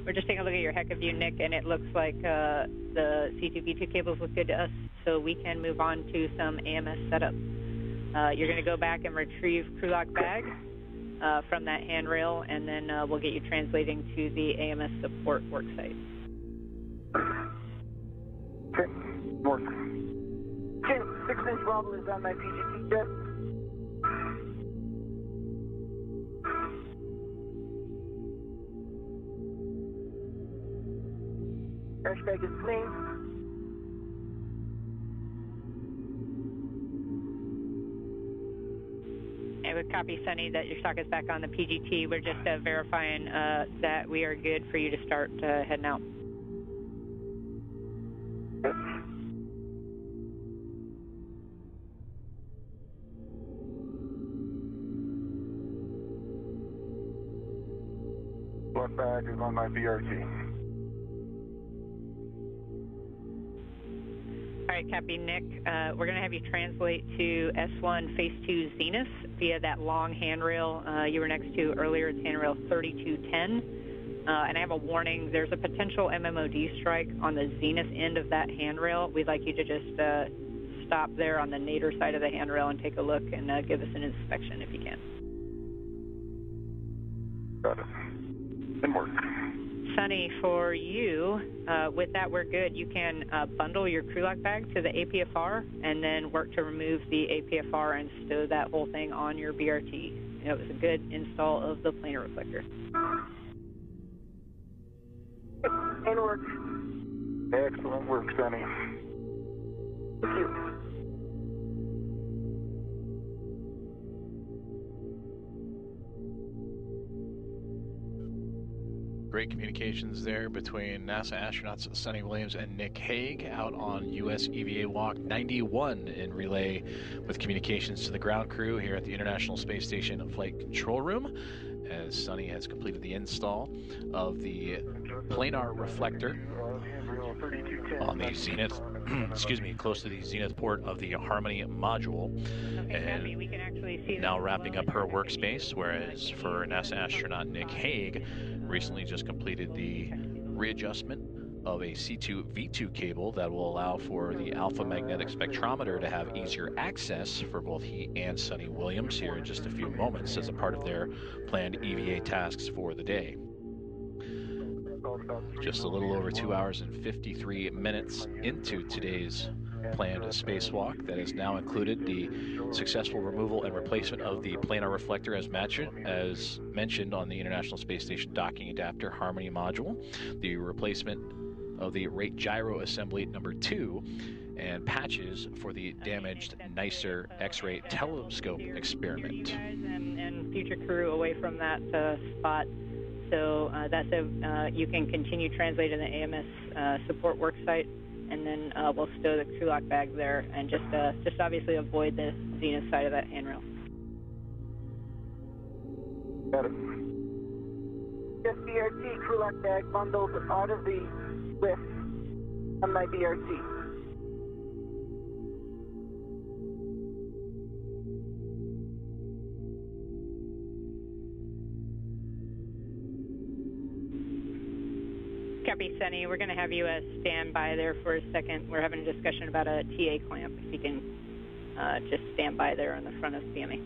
We're just taking a look at your HECA view, Nick, and it looks like the C2V2 cables look good to us, so we can move on to some AMS setup. You're going to go back and retrieve crew lock bag from that handrail, and then we'll get you translating to the AMS support work site. Okay, north. 6-inch wobble is on my PGT jet. Trash bag is clean. And we copy, Sunny, that your socket's back on the PGT. We're just verifying that we are good for you to start heading out. Blood bag is on my BRT. All right, copy, Nick. We're going to have you translate to S1 Phase 2 Zenith via that long handrail you were next to earlier. It's handrail 3210. And I have a warning. There's a potential MMOD strike on the Zenith end of that handrail. We'd like you to just stop there on the nadir side of the handrail and take a look and give us an inspection if you can. Got it. And work. Sunny, for you, with that we're good. You can bundle your crew lock bag to the APFR and then work to remove the APFR and stow that whole thing on your BRT. It was a good install of the planar reflector. And work. Excellent work, Sunny. Thank you. Great communications there between NASA astronauts Sunny Williams and Nick Hague out on US EVA Walk 91 in relay with communications to the ground crew here at the International Space Station Flight Control Room, as Sunny has completed the install of the planar reflector on the Zenith, excuse me, close to the Zenith port of the Harmony module. Okay, and Abby, we can actually see now wrapping up her workspace, whereas for NASA astronaut Nick Hague, recently just completed the readjustment of a C2V2 cable that will allow for the alpha magnetic spectrometer to have easier access for both he and Sonny Williams here in just a few moments as a part of their planned EVA tasks for the day. Just a little over 2 hours and 53 minutes into today's planned spacewalk that has now included the successful removal and replacement of the planar reflector as mentioned on the International Space Station docking adapter Harmony module, the replacement of the rate gyro assembly number 2, and patches for the damaged NICER X-ray telescope experiment. You guys and future crew away from that spot. So that's you can continue translating the AMS support worksite, and then we'll stow the crew lock bag there, and just obviously avoid the zenith side of that handrail. Got it. Just BRT crew lock bag bundled out of the lift on my BRT. Copy, Sonny. We're going to have you stand by there for a second. We're having a discussion about a TA clamp. If you can just stand by there on the front of CME.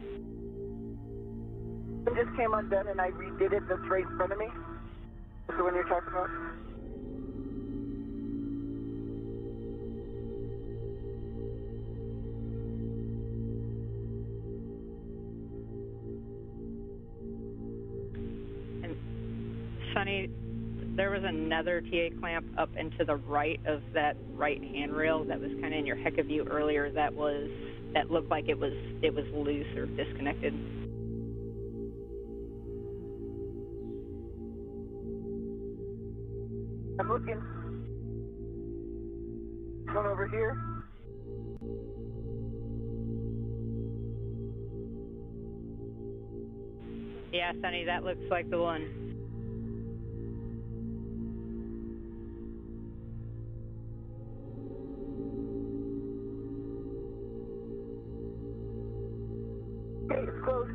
It just came undone and I redid it. That's right in front of me. Is the one you're talking about? And Sonny, there was another TA clamp up and to the right of that right handrail that was kind of in your heck of view earlier. That looked like it was loose or disconnected. I'm looking. One over here. Yeah, Sonny, that looks like the one. Okay, it's close.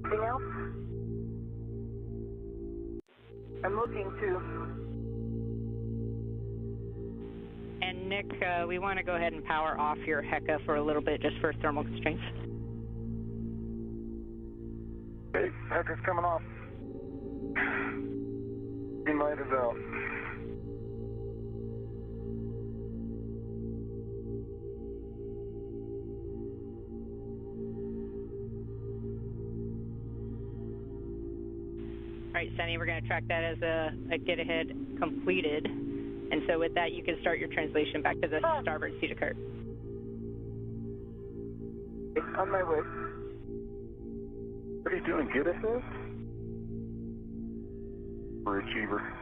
Anything else? I'm looking too. And Nick, we want to go ahead and power off your HECA for a little bit just for thermal constraints. Okay, HECA's coming off. Green light is out. All right, Sonny, we're going to track that as a get ahead completed. And so with that, you can start your translation back to the starboard seat of cart. On my way. What are you doing, get assist? We're achiever.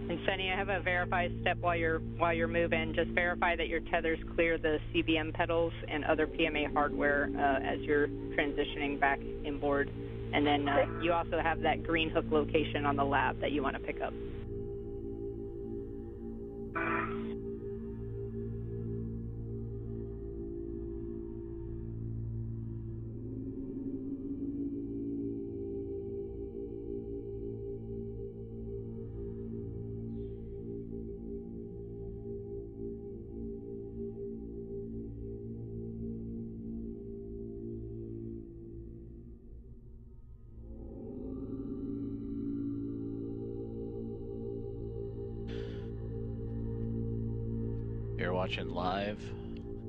And Sonny, I have a verify step while you're moving. Just verify that your tethers clear the CBM pedals and other PMA hardware as you're transitioning back inboard. And then you also have that green hook location on the lab that you want to pick up. You're watching live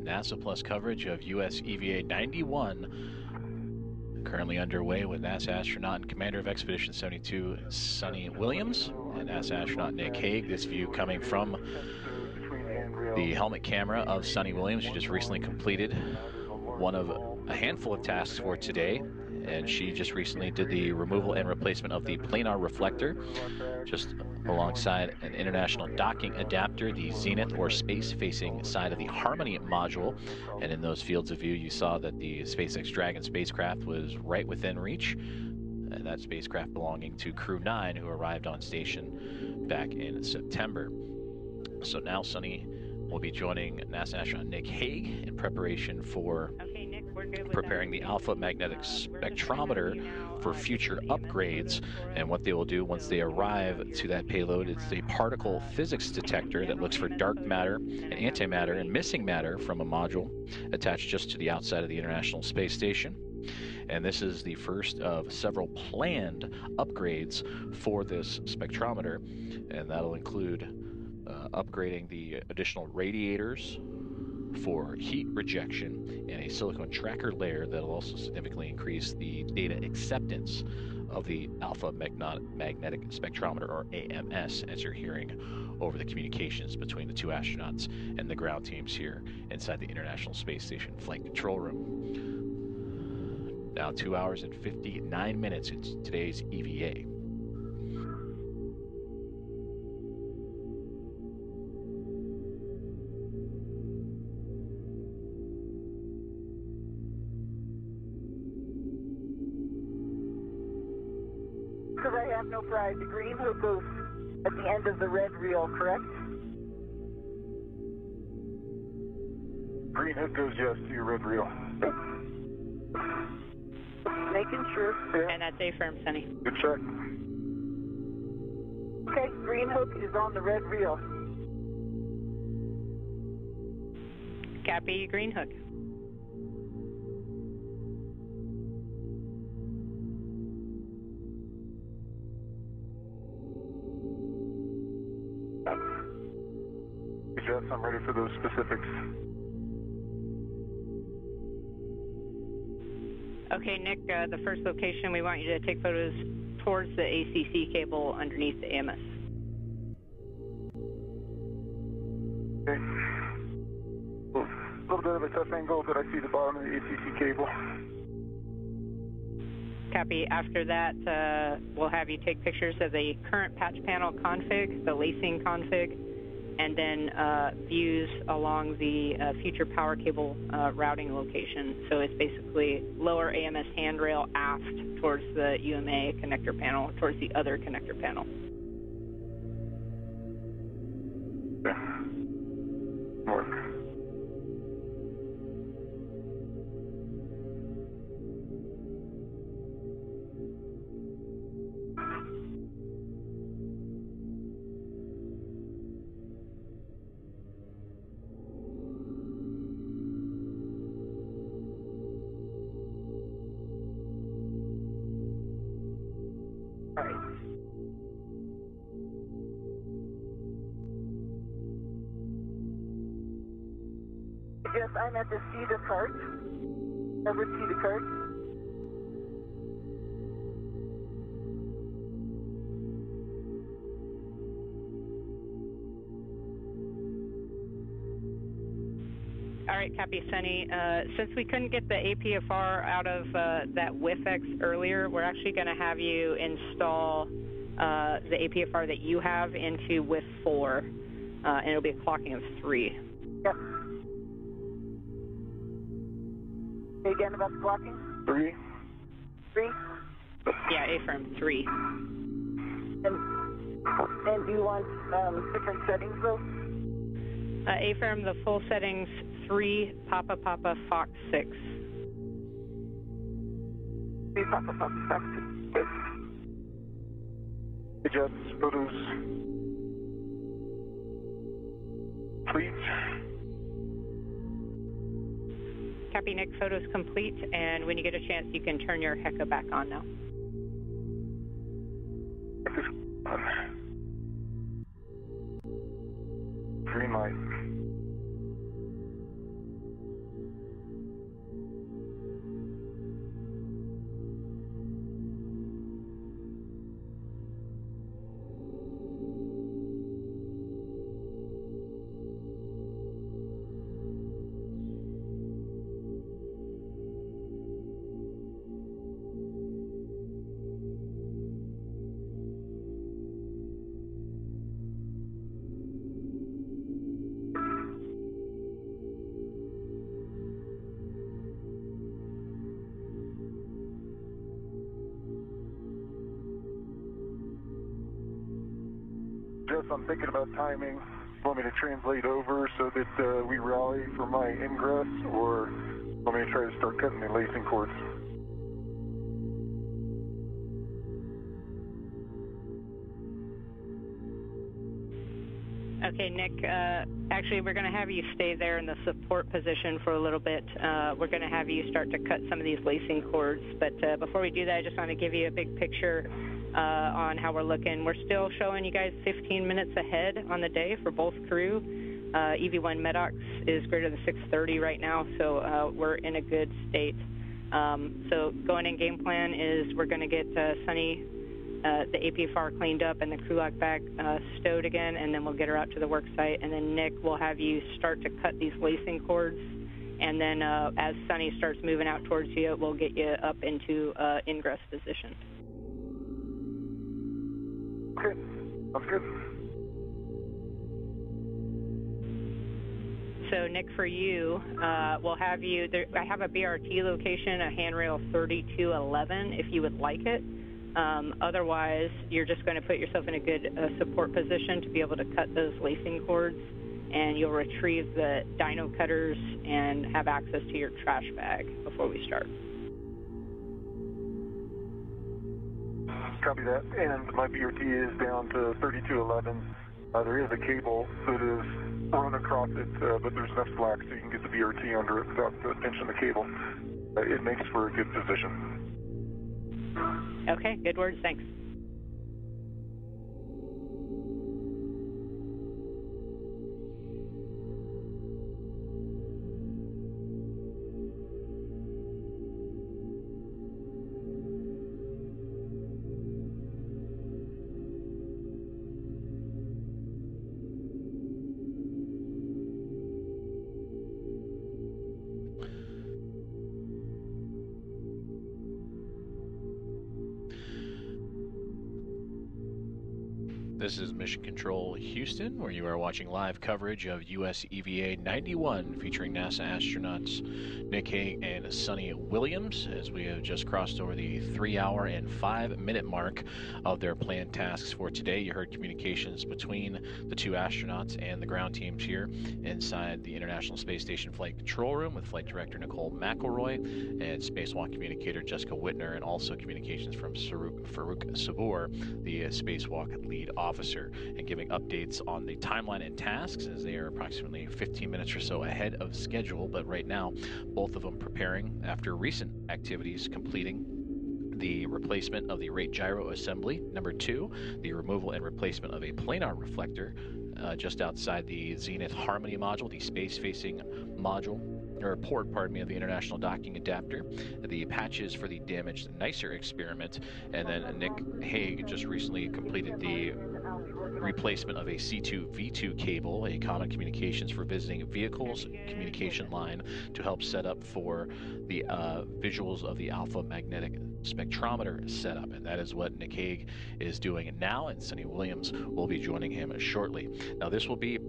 NASA Plus coverage of US EVA 91, currently underway with NASA astronaut and commander of Expedition 72, Sonny Williams, and NASA astronaut Nick Hague. This view coming from the helmet camera of Sonny Williams, who just recently completed one of a handful of tasks for today, and she just recently did the removal and replacement of the planar reflector, just alongside an international docking adapter, the zenith or space-facing side of the Harmony module. And in those fields of view, you saw that the SpaceX Dragon spacecraft was right within reach. and that spacecraft belonging to Crew 9, who arrived on station back in September. So now Sunny will be joining NASA astronaut Nick Hague in preparation for preparing the alpha magnetic spectrometer for future upgrades. And what they will do once they arrive to that payload, it's a particle physics detector that looks for dark matter and antimatter and missing matter from a module attached just to the outside of the International Space Station. And this is the first of several planned upgrades for this spectrometer, and that'll include upgrading the additional radiators for heat rejection and a silicon tracker layer that'll also significantly increase the data acceptance of the alpha magnetic spectrometer, or AMS, as you're hearing over the communications between the two astronauts and the ground teams here inside the International Space Station Flight Control Room. Now 2 hours and 59 minutes into today's EVA. Because I have no pride, the green hook goes at the end of the red reel, correct? Green hook goes, yes, to your red reel. Making sure. Yeah. And that's A-firm, Sunny. Good check. Okay, green hook is on the red reel. Copy, green hook. Jess, I'm ready for those specifics. Okay, Nick, the first location, we want you to take photos towards the ACC cable underneath the AMS. Okay. A little bit of a tough angle, but I see the bottom of the ACC cable. Copy. After that, we'll have you take pictures of the current patch panel config, the lacing config, and then views along the future power cable routing location. So it's basically lower AMS handrail aft towards the UMA connector panel, towards the other connector panel. Okay. Work. Yes, I'm at the Cedar cart. Over Cedar cart. All right, copy, Sunny. Since we couldn't get the APFR out of that WIFX earlier, we're actually going to have you install the APFR that you have into WIF 4, and it'll be a clocking of 3. Yep. Say again about the blocking? 3. 3? Yeah, A-firm, 3. And do you want different settings, though? A-firm, the full settings, 3, Papa Papa Fox 6. 3 Papa Papa Fox 6. Hey, Jess, photos. Please. Copy, Nick. Photos complete, and when you get a chance, you can turn your HECA back on now. Green light. I'm thinking about timing. Want me to translate over so that we rally for my ingress, or want me to try to start cutting the lacing cords? Okay, Nick, actually we're going to have you stay there in the support position for a little bit. We're going to have you start to cut some of these lacing cords, but before we do that, I just want to give you a big picture on how we're looking. We're still showing you guys 15 minutes ahead on the day for both crew. EV1 MEDOX is greater than 630 right now, so we're in a good state. So going in game plan is we're going to get Sunny the APFR cleaned up and the crew lock back stowed again, and then we'll get her out to the work site. And then Nick will have you start to cut these lacing cords, and then as Sunny starts moving out towards you, we'll get you up into ingress position. Okay, sounds good. So Nick, for you, we'll have you, I have a BRT location, a handrail 3211, if you would like it. Otherwise, you're just going to put yourself in a good support position to be able to cut those lacing cords, and you'll retrieve the dyno cutters and have access to your trash bag before we start. Copy that. And my BRT is down to 3211. There is a cable that is run across it, but there's enough slack so you can get the BRT under it without pinching the cable. It makes for a good position. Okay, good words, thanks. This is Mission Control Houston, where you are watching live coverage of US EVA 91 featuring NASA astronauts Nick Hague and Sunny Williams, as we have just crossed over the 3-hour and 5-minute mark of their planned tasks for today. You heard communications between the two astronauts and the ground teams here inside the International Space Station Flight Control Room with Flight Director Nicole McElroy and Spacewalk Communicator Jessica Whitner, and also communications from Farouk Sabur, the Spacewalk Lead Officer, and giving updates on the timeline and tasks as they are approximately 15 minutes or so ahead of schedule. But right now, both of them preparing after recent activities, completing the replacement of the rate gyro assembly, number 2, the removal and replacement of a planar reflector just outside the Zenith Harmony module, the space-facing module, or port, pardon me, of the International Docking Adapter, the patches for the damaged NICER experiment, and then Nick Hague just recently completed the replacement of a C2V2 cable, a common communications for visiting vehicles communication line to help set up for the visuals of the alpha magnetic spectrometer setup, and that is what Nick Hague is doing now, and Sunny Williams will be joining him shortly. Now, this will be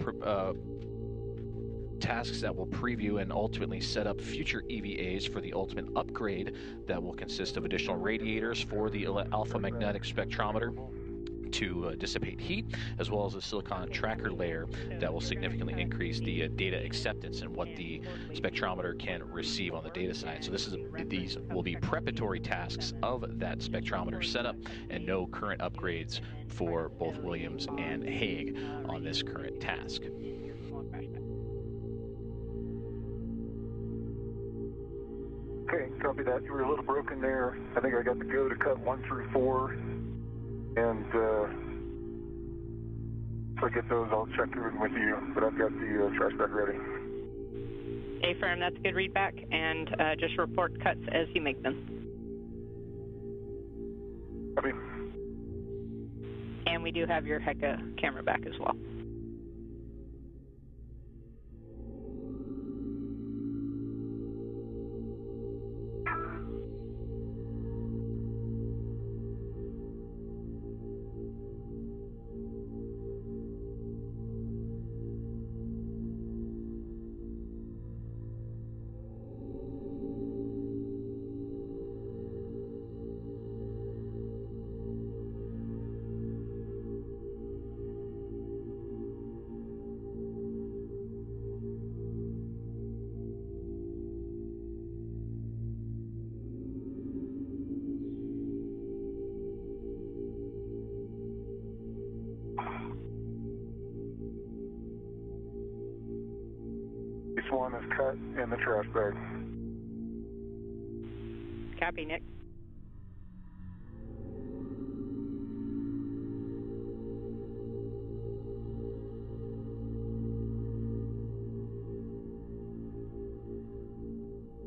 tasks that will preview and ultimately set up future EVAs for the ultimate upgrade that will consist of additional radiators for the alpha magnetic spectrometer to dissipate heat, as well as a silicon tracker layer that will significantly increase the data acceptance and what the spectrometer can receive on the data side. So these will be preparatory tasks of that spectrometer setup, and no current upgrades for both Williams and Hague on this current task. Okay, copy that. You were a little broken there. I think I got the go to cut 1 through 4. And if I get those, I'll check in with you. But I've got the trash bag ready. Affirm, that's a good read back. And just report cuts as you make them. Copy. And we do have your HECA camera back as well. Base 1 is cut in the trash bag. Copy, Nick.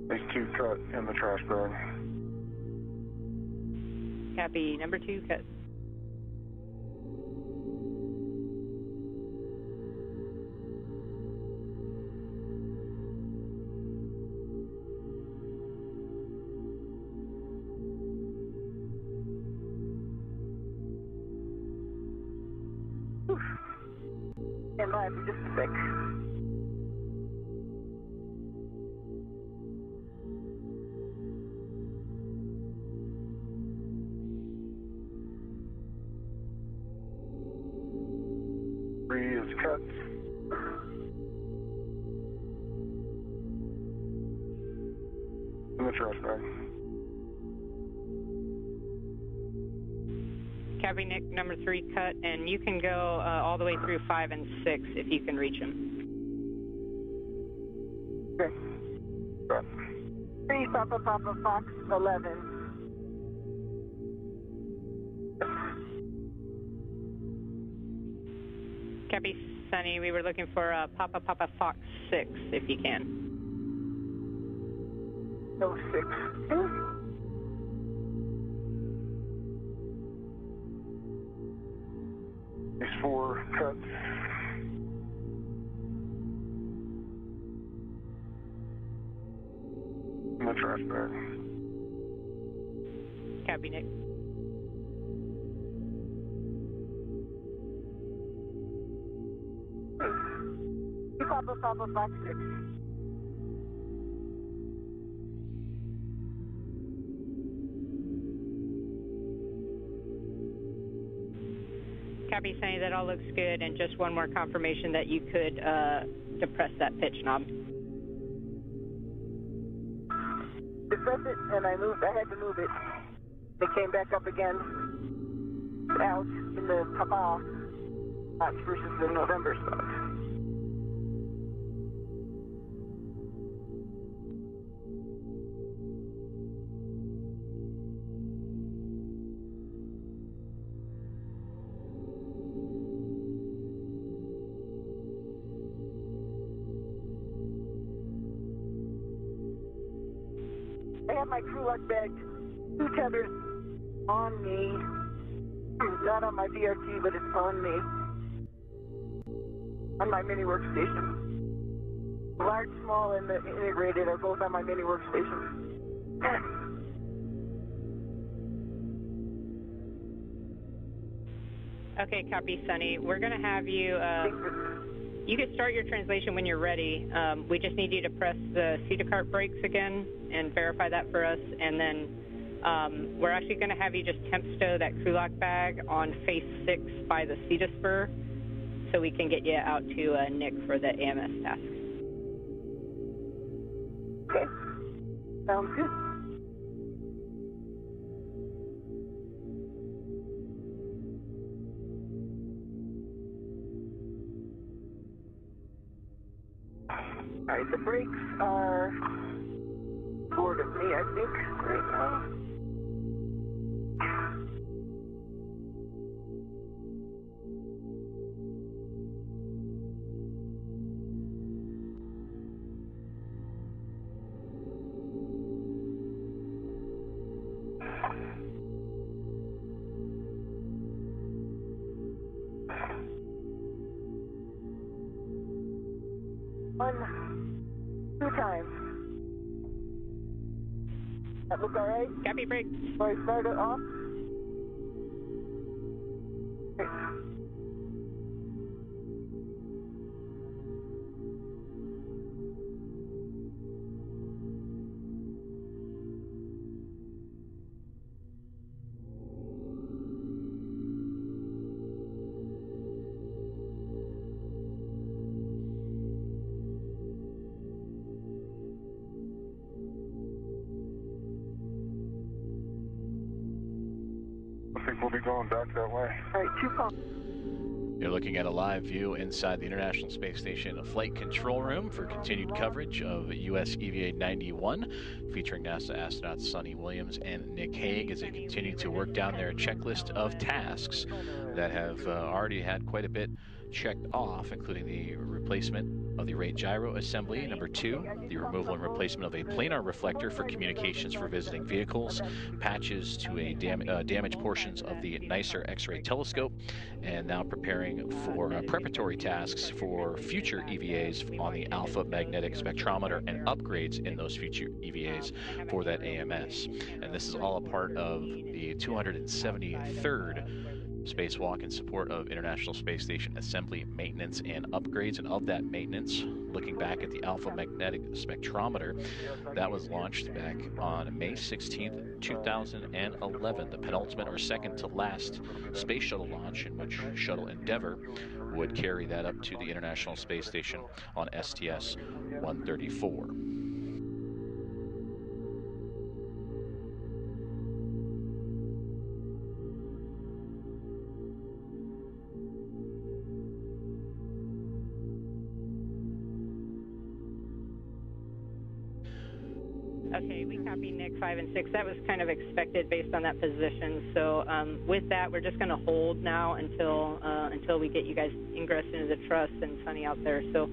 Base 2 cut in the trash bag. Copy, number 2, cut. Stand by for just a sec. Three is cut. In the trash bag. Copy, Nick, number 3, cut, and you can go all the way through 5 and 6 if you can reach them. Okay. Cut. 3 Papa Papa Fox 11. Copy, Sunny. We were looking for Papa Papa Fox 6 if you can. No 6. Base 4 cut. In the trash bag. Copy, Nick. Papa Papa Fox 6. Copy, Sunny. That all looks good, and just one more confirmation that you could depress that pitch knob. Depress it, and I had to move it. It came back up again. Out in the Papa spots versus the November spots. I have my crew lock bag, 2 tethers on me. Not on my VRT, but it's on me. On my mini workstation. Large, small, and the integrated are both on my mini workstation. Okay, copy, Sunny. We're going to have you, you can start your translation when you're ready. We just need you to press the CETA cart brakes again and verify that for us. And then we're actually going to have you just temp stow that crew lock bag on face 6 by the CETA spur so we can get you out to Nick for the AMS task. Okay. Sounds good. All right, the brakes are forward of me, I think, right now. One, 2 times. That look all right? Copy, brakes. Before I start it off? Okay. I think we'll be going back that way. All right, 2 pumps. You're looking at a live view inside the International Space Station Flight Control Room for continued coverage of US EVA 91, featuring NASA astronauts Sonny Williams and Nick Hague as they continue to work down their checklist of tasks that have already had quite a bit checked off, including the replacement of the array gyro assembly, number 2, the removal and replacement of a planar reflector for communications for visiting vehicles, patches to damaged portions of the NICER X-ray telescope, and now preparing for preparatory tasks for future EVAs on the alpha magnetic spectrometer and upgrades in those future EVAs for that AMS. And this is all a part of the 273rd spacewalk in support of International Space Station assembly, maintenance, and upgrades. And of that maintenance, looking back at the alpha magnetic spectrometer, that was launched back on May 16th, 2011, the penultimate or second to last space shuttle launch, in which Shuttle Endeavour would carry that up to the International Space Station on STS-134. Okay, we copy Nick 5 and 6. That was kind of expected based on that position. So with that, we're just going to hold now until we get you guys ingress into the truss and Sonny out there. So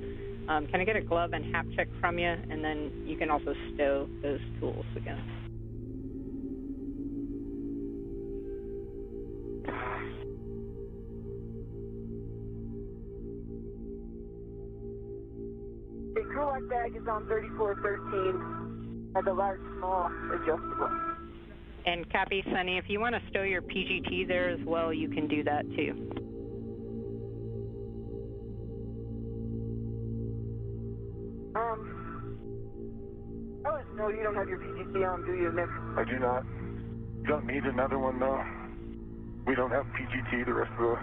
can I get a glove and hap check from you, and then you can also stow those tools again. The crew lock bag is on 3413. As a large, small, adjustable. And copy, Sonny, if you want to stow your PGT there as well, you can do that too. Oh, no, you don't have your PGT on, do you, Nick? I do not. You don't need another one, though. We don't have PGT, the rest of the...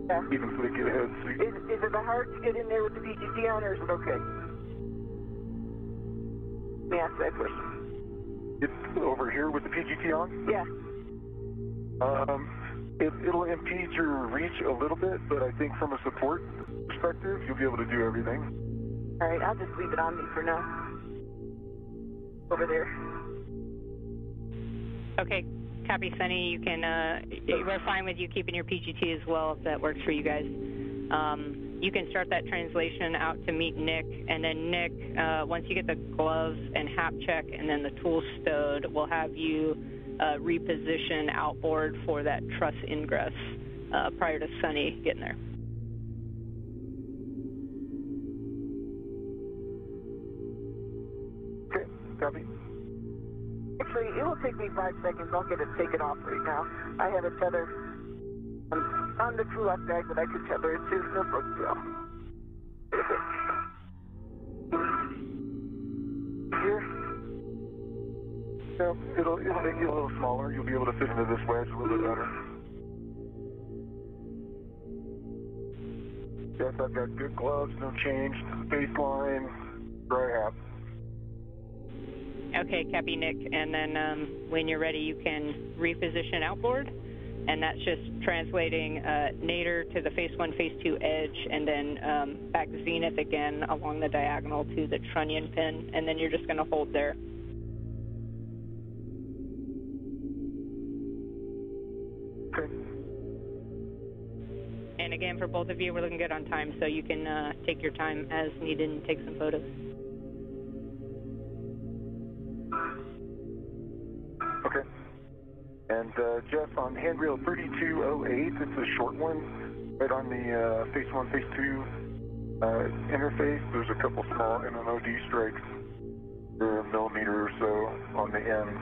Yeah. Even for the get ahead seat. Is it hard to get in there with the PGT on, or is it okay? Let me ask that question. It's over here with the PGT on? Yeah. It'll impede your reach a little bit, but I think from a support perspective, you'll be able to do everything. All right, I'll just leave it on me for now. Over there. Okay, copy, Sonny. You can. We're fine with you keeping your PGT as well if that works for you guys. You can start that translation out to meet Nick, and then Nick, once you get the gloves and hap check and then the tools stowed, we'll have you reposition outboard for that truss ingress prior to Sonny getting there. Okay, copy. Actually, it will take me 5 seconds. I'll get it taken off right now. I have a tether on the crew lock bag that I could tether it to. No problem. Here. No, it'll make you a little smaller. You'll be able to fit into this wedge a little bit better. Yes, I've got good gloves, no change to the baseline, dry hap. Okay, copy, Nick. And then when you're ready, you can reposition outboard. And that's just translating nadir to the phase 1, phase 2 edge, and then back zenith again along the diagonal to the trunnion pin, and then you're just going to hold there. Okay. And again, for both of you, we're looking good on time, so you can take your time as needed and take some photos. Okay. And Jeff, on handrail 3208, it's a short one, right on the phase 1, phase 2 interface. There's a couple small MMOD strikes, for a millimeter or so on the end.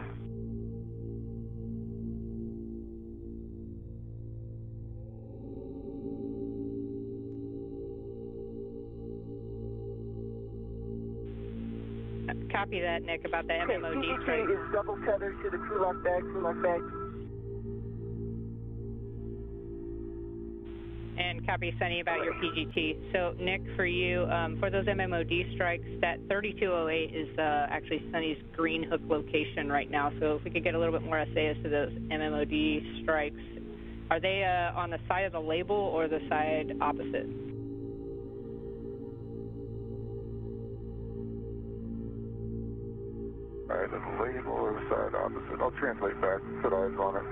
Copy that, Nick, about the MMOD strike. PGT is double tethered to the crew lock bag, And copy, Sonny, about your PGT. So, Nick, for you, for those MMOD strikes, that 3208 is actually Sonny's green hook location right now. So if we could get a little bit more SA as to those MMOD strikes, Are they on the side of the label or the side opposite? Side of the label or the side opposite? I'll translate back, put eyes on it.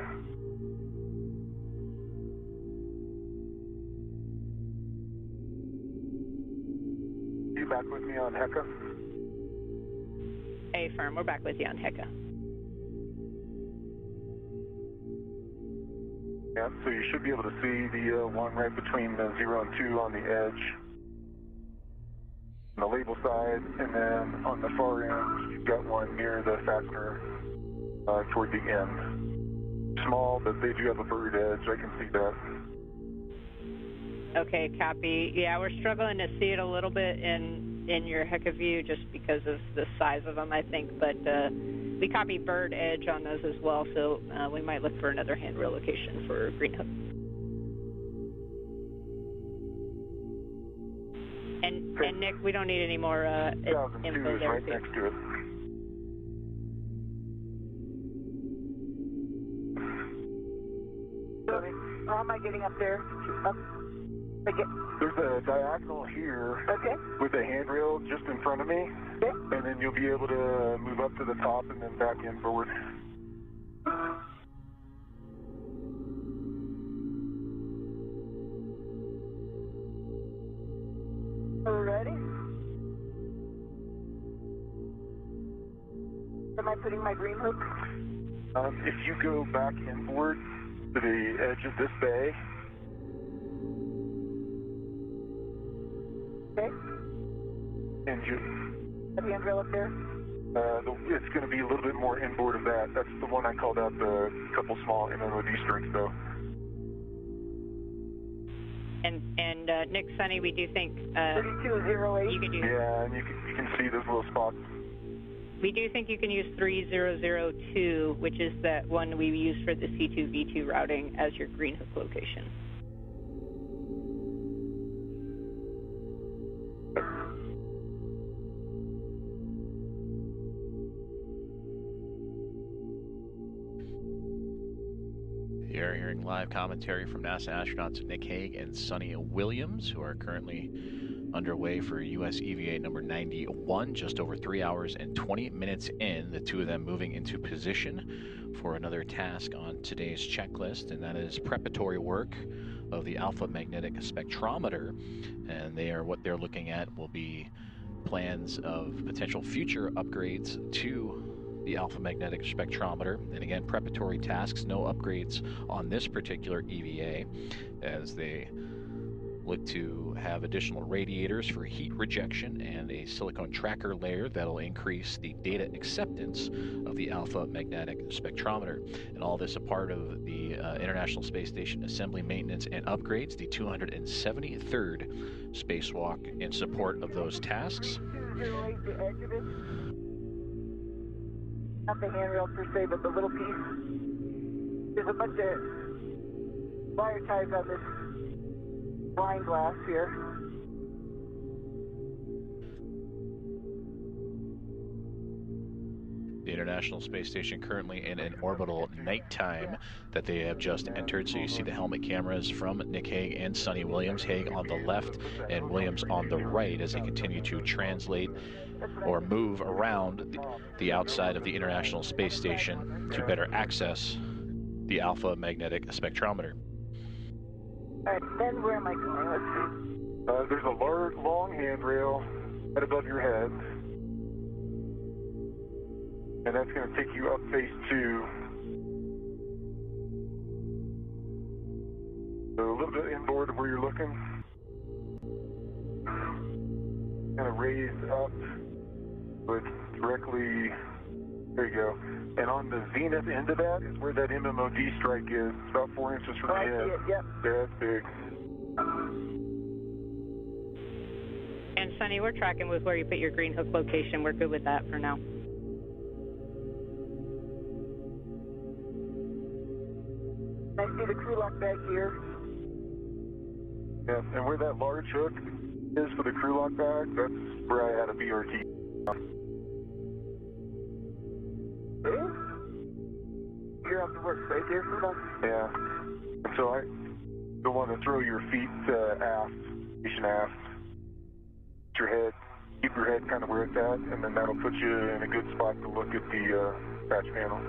You back with me on Hecka? Affirm, we're back with you on Hecka. Yeah, so you should be able to see the one right between 0 and 2 on the edge, on the label side, and then on the far end, you've got one near the fastener toward the end. Small, but they do have a bird edge, I can see that. Okay, copy. Yeah, we're struggling to see it a little bit in your Hecka view just because of the size of them, I think, but we copy bird edge on those as well, so we might look for another handrail location for green hook. And Nick, we don't need any more info 2002 is there. right next to it. So, how am I getting up there? There's a diagonal here Okay. with a handrail just in front of me, Okay. and then you'll be able to move up to the top and then back inboard. Ready? Am I putting my green hook? If you go back inboard to the edge of this bay, Okay. and you, The handrail up there? it's going to be a little bit more inboard of that. That's the one I called out the couple small MMOD strings, though. And Nick, Sonny, we do think 3208. you can do. Yeah, and you can see those little spots. We do think you can use 3002, which is that one we use for the C2V2 routing, as your green hook location. You're hearing live commentary from NASA astronauts Nick Hague and Sonny Williams, who are currently underway for US EVA number 91, just over 3 hours and 20 minutes in, the two of them moving into position for another task on today's checklist, and that is preparatory work of the alpha magnetic spectrometer. And what they're looking at will be plans of potential future upgrades to the alpha magnetic spectrometer. And again, preparatory tasks, no upgrades on this particular EVA, as they look to have additional radiators for heat rejection and a silicone tracker layer that'll increase the data acceptance of the alpha magnetic spectrometer. And all this a part of the International Space Station assembly, maintenance, and upgrades, the 273rd spacewalk in support of those tasks. 3208, the edge of it. Not the handrail per se, but the little piece. There's a bunch of wire ties on this blind glass here. The International Space Station currently in an orbital nighttime that they have just entered. So you see the helmet cameras from Nick Hague and Sonny Williams. Hague on the left and Williams on the right as they continue to translate or move around the outside of the International Space Station to better access the alpha magnetic spectrometer. All right, then where am I going? Let's see. There's a large, long handrail right above your head, and that's going to take you up phase 2. So a little bit inboard of where you're looking. Kind of raise up, but directly, there you go. And on the zenith end of that is where that MMOD strike is. It's about 4 inches from the I end. see it, yep. Yeah, it's big. And Sonny, we're tracking with where you put your green hook location. We're good with that for now. I see the crew lock back here. Yeah, and where that large hook is for the crew lock bag, that's where I had a BRT. You're off the work right there, crew lock. Yeah. And So you'll want to throw your feet aft, station aft, keep your head kind of where it's at, and then that'll put you in a good spot to look at the patch panel.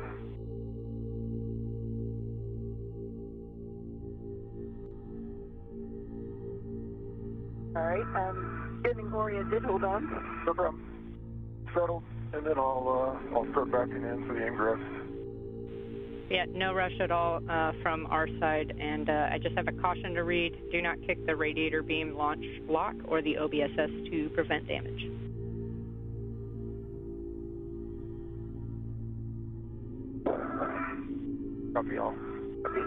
All right, I'm getting oriented. Hold on. No problem. Settled, and then I'll start backing in for the ingress. Yeah, no rush at all from our side, and I just have a caution to read. Do not kick the radiator beam launch lock or the OBSS to prevent damage. Copy all. Okay.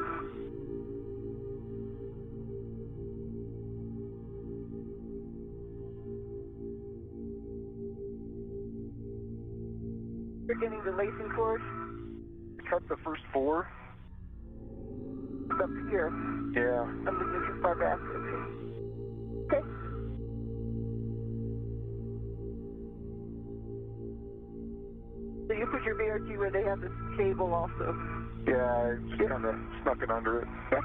You're getting the lacing cord? Cut the first 4. It's up here. Yeah. I'm looking too far back. Okay. So you put your BRT where they have this cable also. Yeah, I just kind of snuck it under it. Yeah.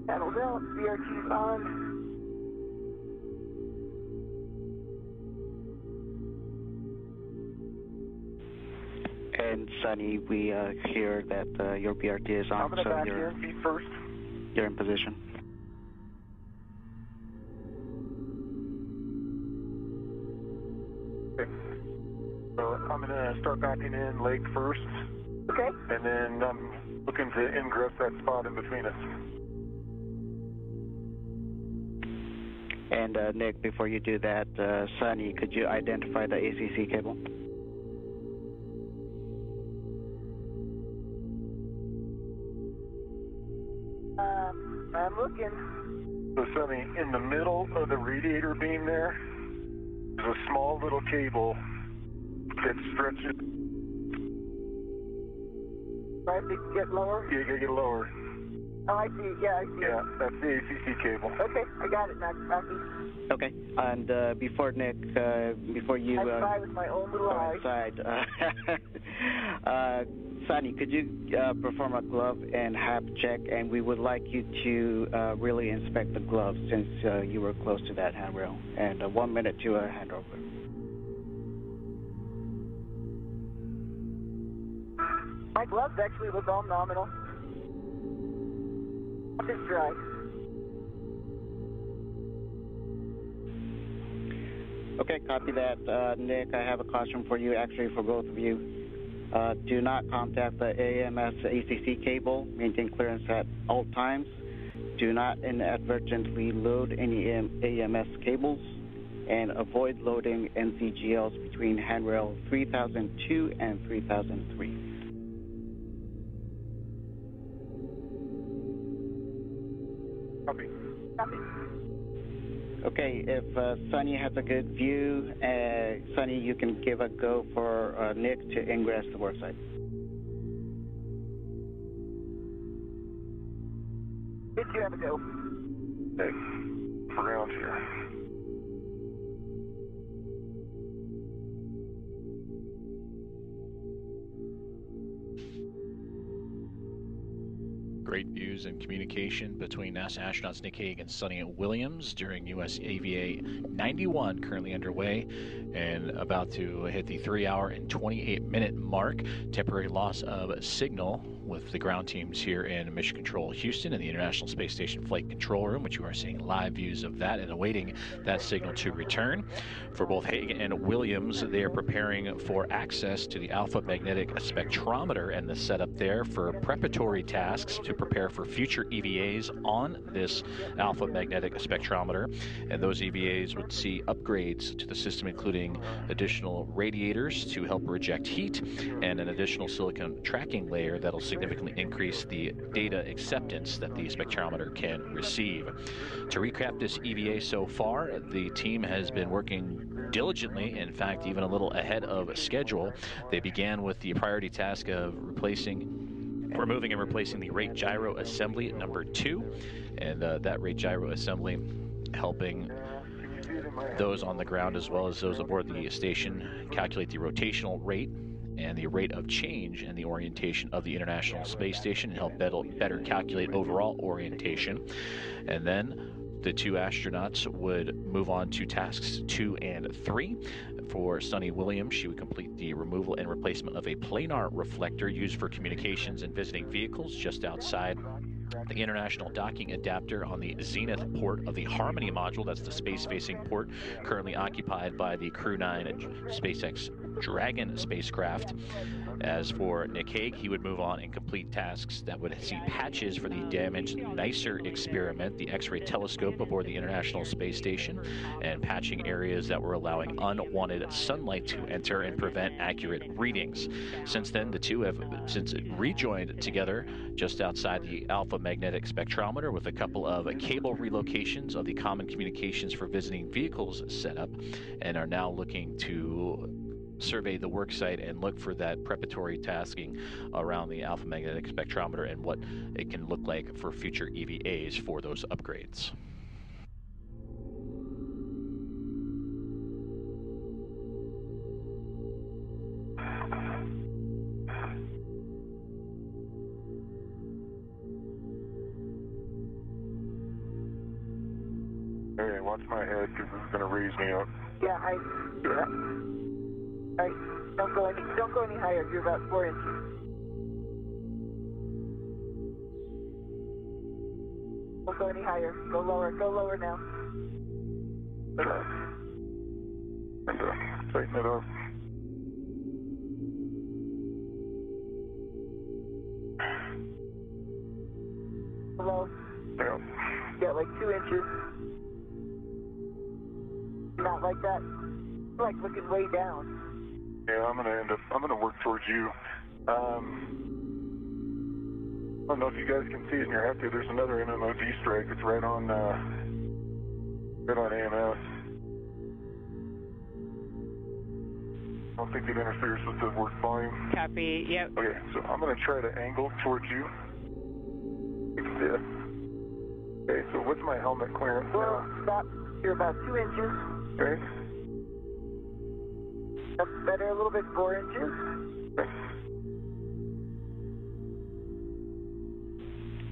Panels out, BRT's on. And Sunny, we hear that your BRT is on, I'm going to so back in, feet first. you're in position. Okay. So I'm going to start backing in leg first. Okay. And then I'm looking to ingress that spot in between us. And Nick, before you do that, Sunny, could you identify the ACC cable? I'm looking. So Sonny, in the middle of the radiator beam there, there's a small little cable that stretches. I have to get lower? Yeah, you gotta get lower. Oh, I see. Yeah, I see. Yeah, that's the ACC cable. Okay, I got it now. Copy. Okay. And before Nick, before you I spy with my own little eye. inside, Sonny, could you perform a glove and hap check? And we would like you to really inspect the glove since you were close to that handrail. And 1 minute to a handover. My gloves actually look all nominal. It's dry. Okay, copy that. Nick, I have a caution for you, actually for both of you. Do not contact the AMS ACC cable. Maintain clearance at all times. Do not inadvertently load any AMS cables. And avoid loading NCGLs between handrail 3002 and 3003. Copy. Copy. Okay, if Sonny has a good view, Sonny, you can give a go for Nick to ingress the worksite. Did you have a go? Okay. Around here. Great views and communication between NASA astronauts Nick Hague and Sonny Williams during US AVA 91, currently underway and about to hit the 3 hour and 28 minute mark. Temporary loss of signal with the ground teams here in Mission Control Houston in the International Space Station Flight Control Room, which you are seeing live views of that and awaiting that signal to return. For both Hague and Williams, they are preparing for access to the alpha magnetic spectrometer and the setup there for preparatory tasks to prepare for future EVAs on this alpha magnetic spectrometer. And those EVAs would see upgrades to the system, including additional radiators to help reject heat and an additional silicon tracking layer that'll significantly increase the data acceptance that the spectrometer can receive. To recap this EVA so far, the team has been working diligently, in fact, even a little ahead of schedule. They began with the priority task of removing and replacing the rate gyro assembly number 2, and that rate gyro assembly helping those on the ground as well as those aboard the station calculate the rotational rate and the rate of change and the orientation of the International Space Station and help better calculate overall orientation. And then the 2 astronauts would move on to tasks 2 and 3. For Sunny Williams, she would complete the removal and replacement of a planar reflector used for communications and visiting vehicles just outside the international docking adapter on the Zenith port of the Harmony module. That's the space-facing port currently occupied by the Crew 9 SpaceX Dragon spacecraft. As for Nick Hague, he would move on and complete tasks that would see patches for the damaged NICER experiment, the X-ray telescope aboard the International Space Station, and patching areas that were allowing unwanted sunlight to enter and prevent accurate readings. Since then, the two have since rejoined together just outside the alpha magnetic spectrometer with a couple of cable relocations of the common communications for visiting vehicles set up, and are now looking to survey the work site and look for that preparatory tasking around the alpha magnetic spectrometer and what it can look like for future EVAs for those upgrades. Okay, watch my head because this is going to raise me up. Yeah, I do that. All right, don't go any higher. You're about 4 inches. Don't go any higher. Go lower now. And tighten it up. Below. Yeah. Yeah, like 2 inches. Not like that. Like looking way down. Yeah, I'm gonna work towards you. I don't know if you guys can see it in your head there. There's another MMOD strike. It's right on AMS. I don't think it interferes with the work volume. Copy, yep. Okay, so I'm gonna try to angle towards you. Like this. Okay, so what's my helmet clearance Well, now? stop. You're about 2 inches. Okay. That's better, a little bit, 4 inches. Okay.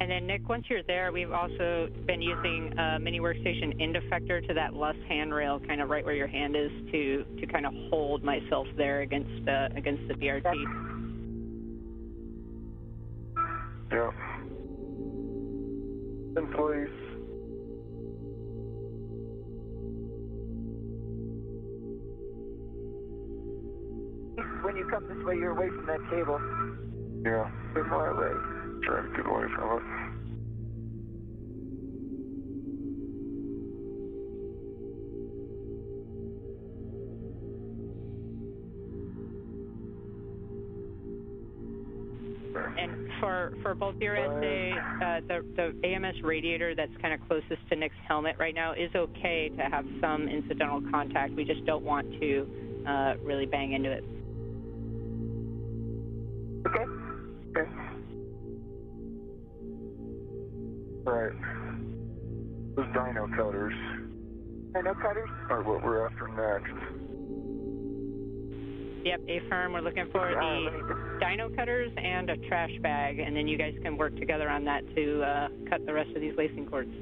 And then, Nick, once you're there, we've also been using a mini workstation end effector to that left handrail, kind of right where your hand is, to kind of hold myself there against the BRT. Yeah. In place. When you come this way, you're away from that cable. Yeah. You're more away. Trying to get away from it. And for both your SA, the AMS radiator that's kind of closest to Nick's helmet right now is okay to have some incidental contact. We just don't want to really bang into it. Okay? Okay. Right. Those dino cutters Dino cutters? are what we're after next. Yep, A-firm, we're looking for the dino cutters and a trash bag, and then you guys can work together on that to cut the rest of these lacing cords.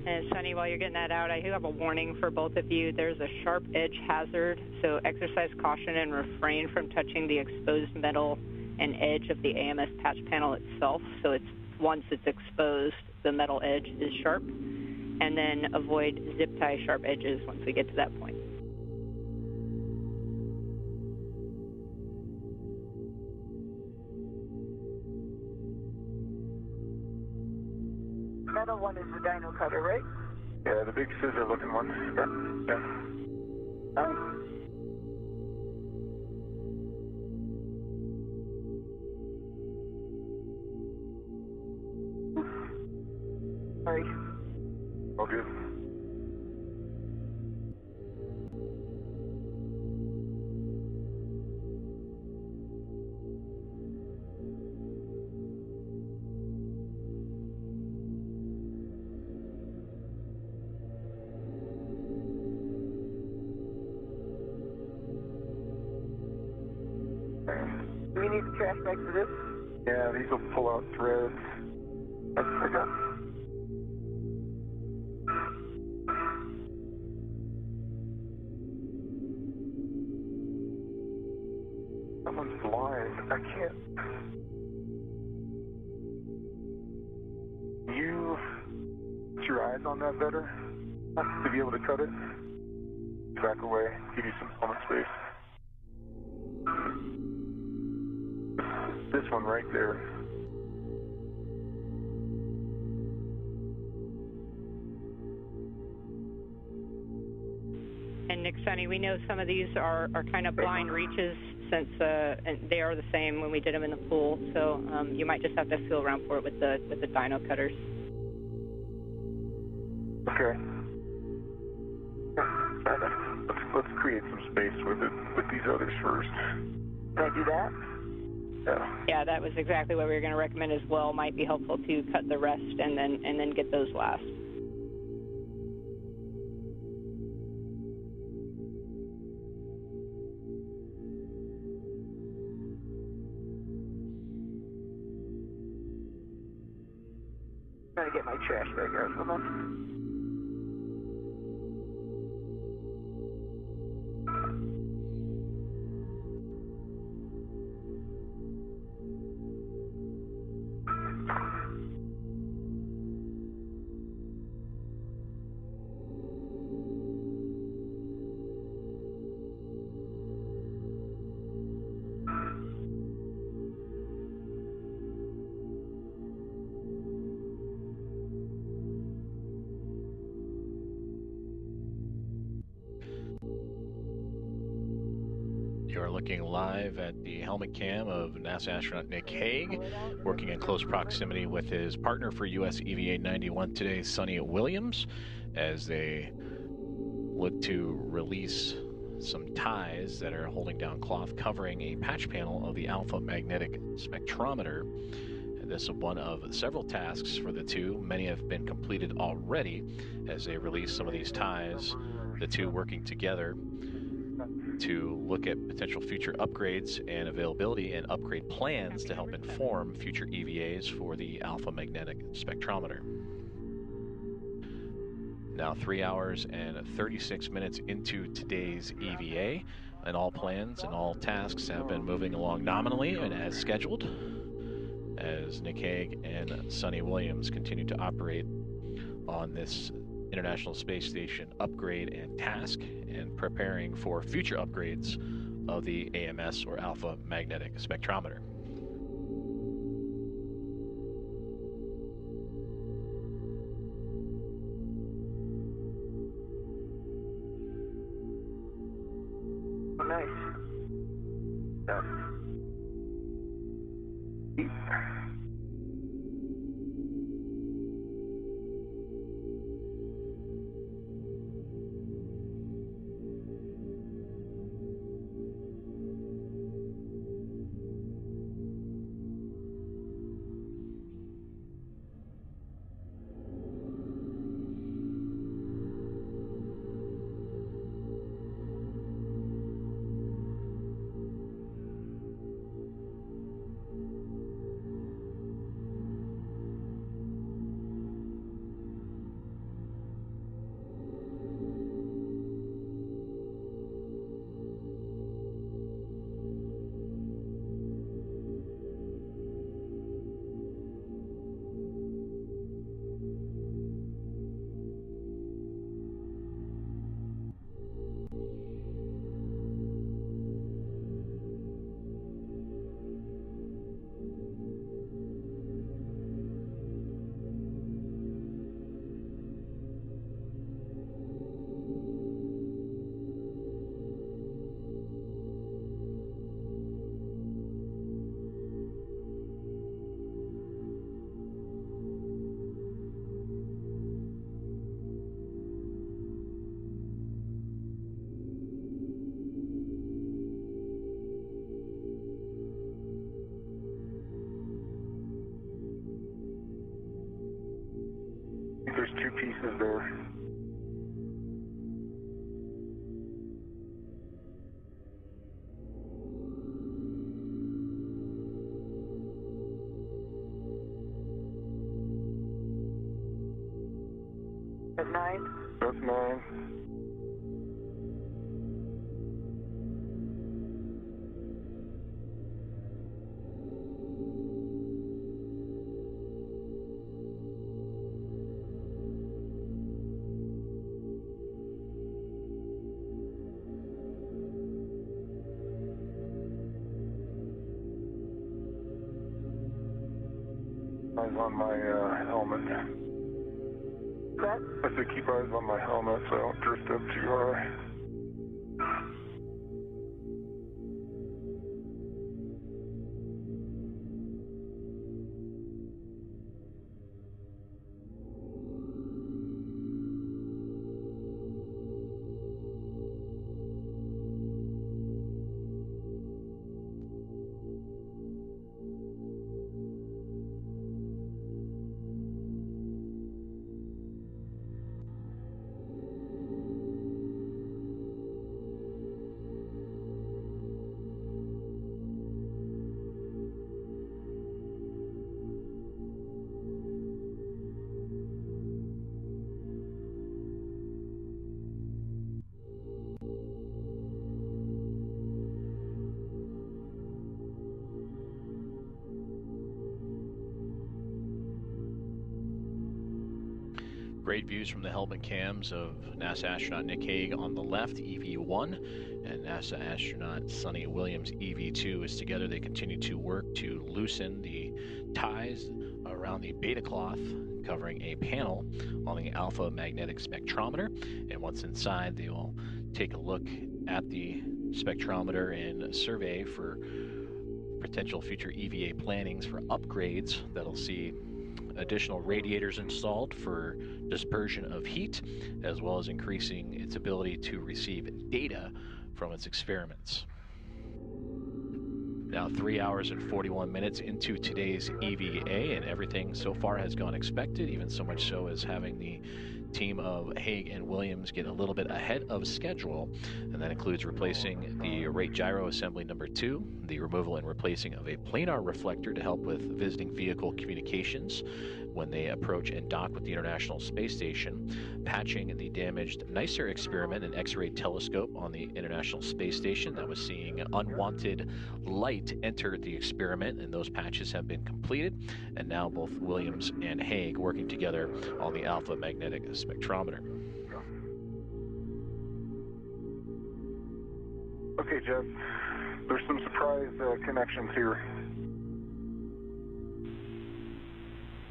And Sunny, while you're getting that out, I do have a warning for both of you. There's a sharp edge hazard, so exercise caution and refrain from touching the exposed metal and edge of the AMS patch panel itself. So once it's exposed, the metal edge is sharp. And then avoid zip tie sharp edges once we get to that point. Metal one is the dyno cutter, right? Yeah, the big scissor looking one. Yeah. Oh. Sorry. All good. Do we need the trash bag for this? Yeah, these will pull out threads. I got. Someone's blind. I can't. You put your eyes on that better to be able to cut it. Back away. Give you some moment space. This one right there. And Nick, Sunny, we know some of these are kind of blind reaches since and they are the same when we did them in the pool. So you might just have to feel around for it with the dyno cutters. Okay. Let's create some space with it with these others first. Can I do that? Yeah. Yeah, that was exactly what we were going to recommend as well. Might be helpful to cut the rest and then get those last. Trying to get my trash bag out. Hold on. You're looking live at the helmet cam of NASA astronaut Nick Hague, working in close proximity with his partner for US EVA 91 today, Sonny Williams, as they look to release some ties that are holding down cloth covering a patch panel of the alpha magnetic spectrometer. And this is one of several tasks for the two. Many have been completed already as they release some of these ties, the two working together to look at potential future upgrades and availability and upgrade plans to help inform future EVAs for the alpha magnetic spectrometer. Now 3 hours and 36 minutes into today's EVA, and all plans and all tasks have been moving along nominally and as scheduled, as Nick Hague and Sonny Williams continue to operate on this International Space Station upgrade and task, and preparing for future upgrades of the AMS or alpha magnetic spectrometer. Oh, nice. Yeah. two pieces there. At 9? That's 9. Eyes on my helmet. That? I said keep eyes on my helmet so I don't drift up too high. Great views from the helmet cams of NASA astronaut Nick Hague on the left, EV1, and NASA astronaut Sunny Williams, EV2. As together they continue to work to loosen the ties around the beta cloth covering a panel on the alpha magnetic spectrometer. And once inside, they will take a look at the spectrometer and survey for potential future EVA plannings for upgrades that'll see additional radiators installed for dispersion of heat, as well as increasing its ability to receive data from its experiments. Now 3 hours and 41 minutes into today's EVA, and everything so far has gone expected, even so much so as having the team of Hague and Williams get a little bit ahead of schedule, and that includes replacing the rate gyro assembly number 2, the removal and replacing of a planar reflector to help with visiting vehicle communications when they approach and dock with the International Space Station, patching the damaged NICER experiment, an X-ray telescope on the International Space Station that was seeing unwanted light enter the experiment, and those patches have been completed, and now both Williams and Hague working together on the alpha magnetic spectrometer. Okay, Jeff, there's some surprise connections here.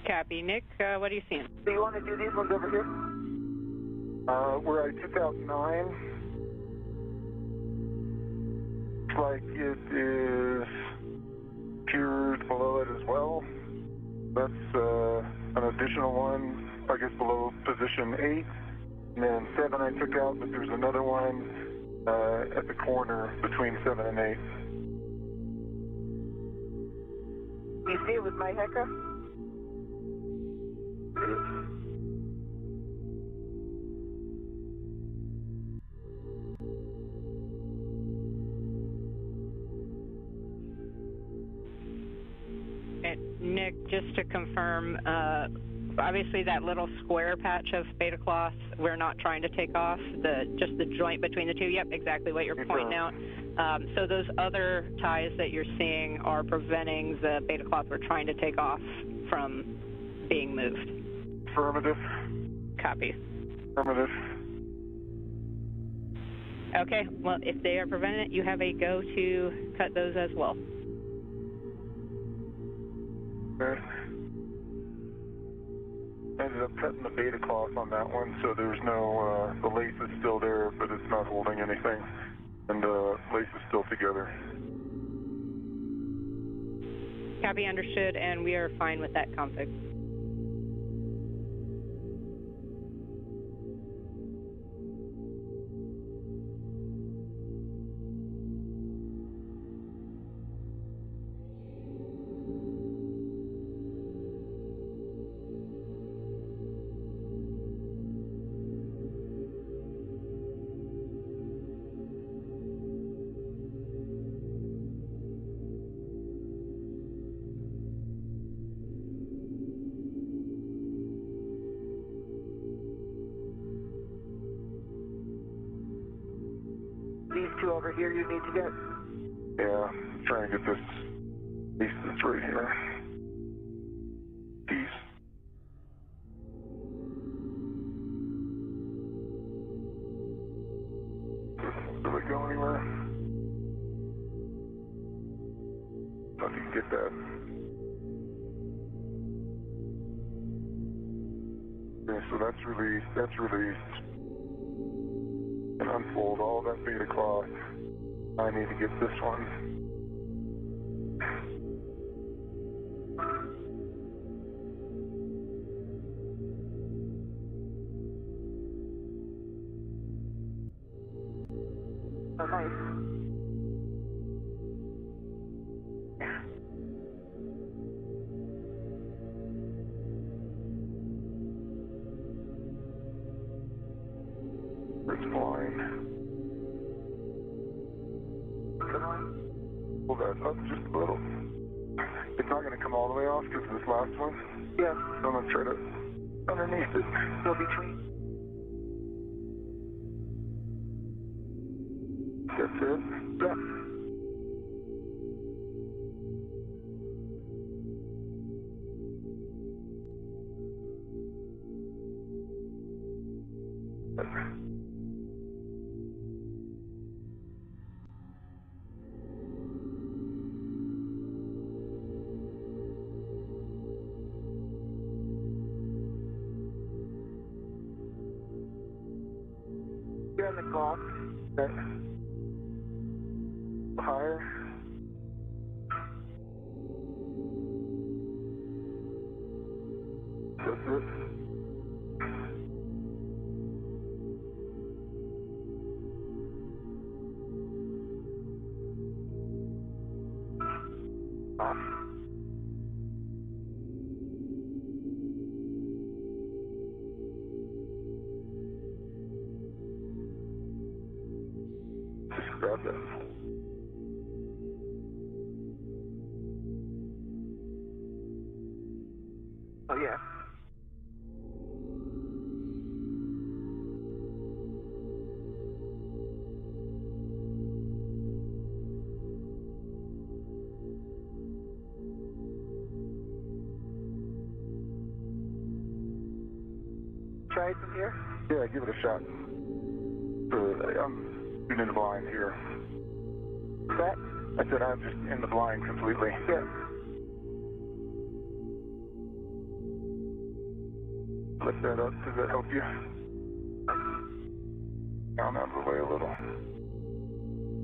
Copy. Nick, what are you seeing? Do you want to do these ones over here? We're at 2009. Looks like it is peered below it as well. That's an additional one, I guess, below position 8. And then 7 I took out, but there's another one at the corner between 7 and 8. Do you see it with my Hecka? And Nick, just to confirm, obviously that little square patch of beta cloth, we're not trying to take off, just the joint between the two. Yep, exactly what you're pointing out. So those other ties that you're seeing are preventing the beta cloth we're trying to take off from being moved. Affirmative. Copy. Affirmative. Okay, well, if they are preventing it, you have a go to cut those as well. Okay. Ended up cutting the beta cloth on that one, so there's no, the lace is still there, but it's not holding anything, and the lace is still together. Copy, understood, and we are fine with that config. two over here you need to get? Yeah, I'm trying to get this piece that's right here. Piece. Will it go anywhere? I don't know if you can get that. Okay, so that's released. And unfold all that beta cloth. I need to get this one. Oh, nice. It's flying. Pull that up just a little. It's not going to come all the way off because of this last one. Yeah. So I'm going to try to underneath it. Go between. That's it. Yeah. You're on the clock. Okay. Higher. That's it. Off. Just grab that. Oh, yeah. Try it from here? Yeah, give it a shot. I'm in the blind here. That? I said I'm just in the blind completely. Yeah. Lift that up. Does that help you? Down out of the way a little.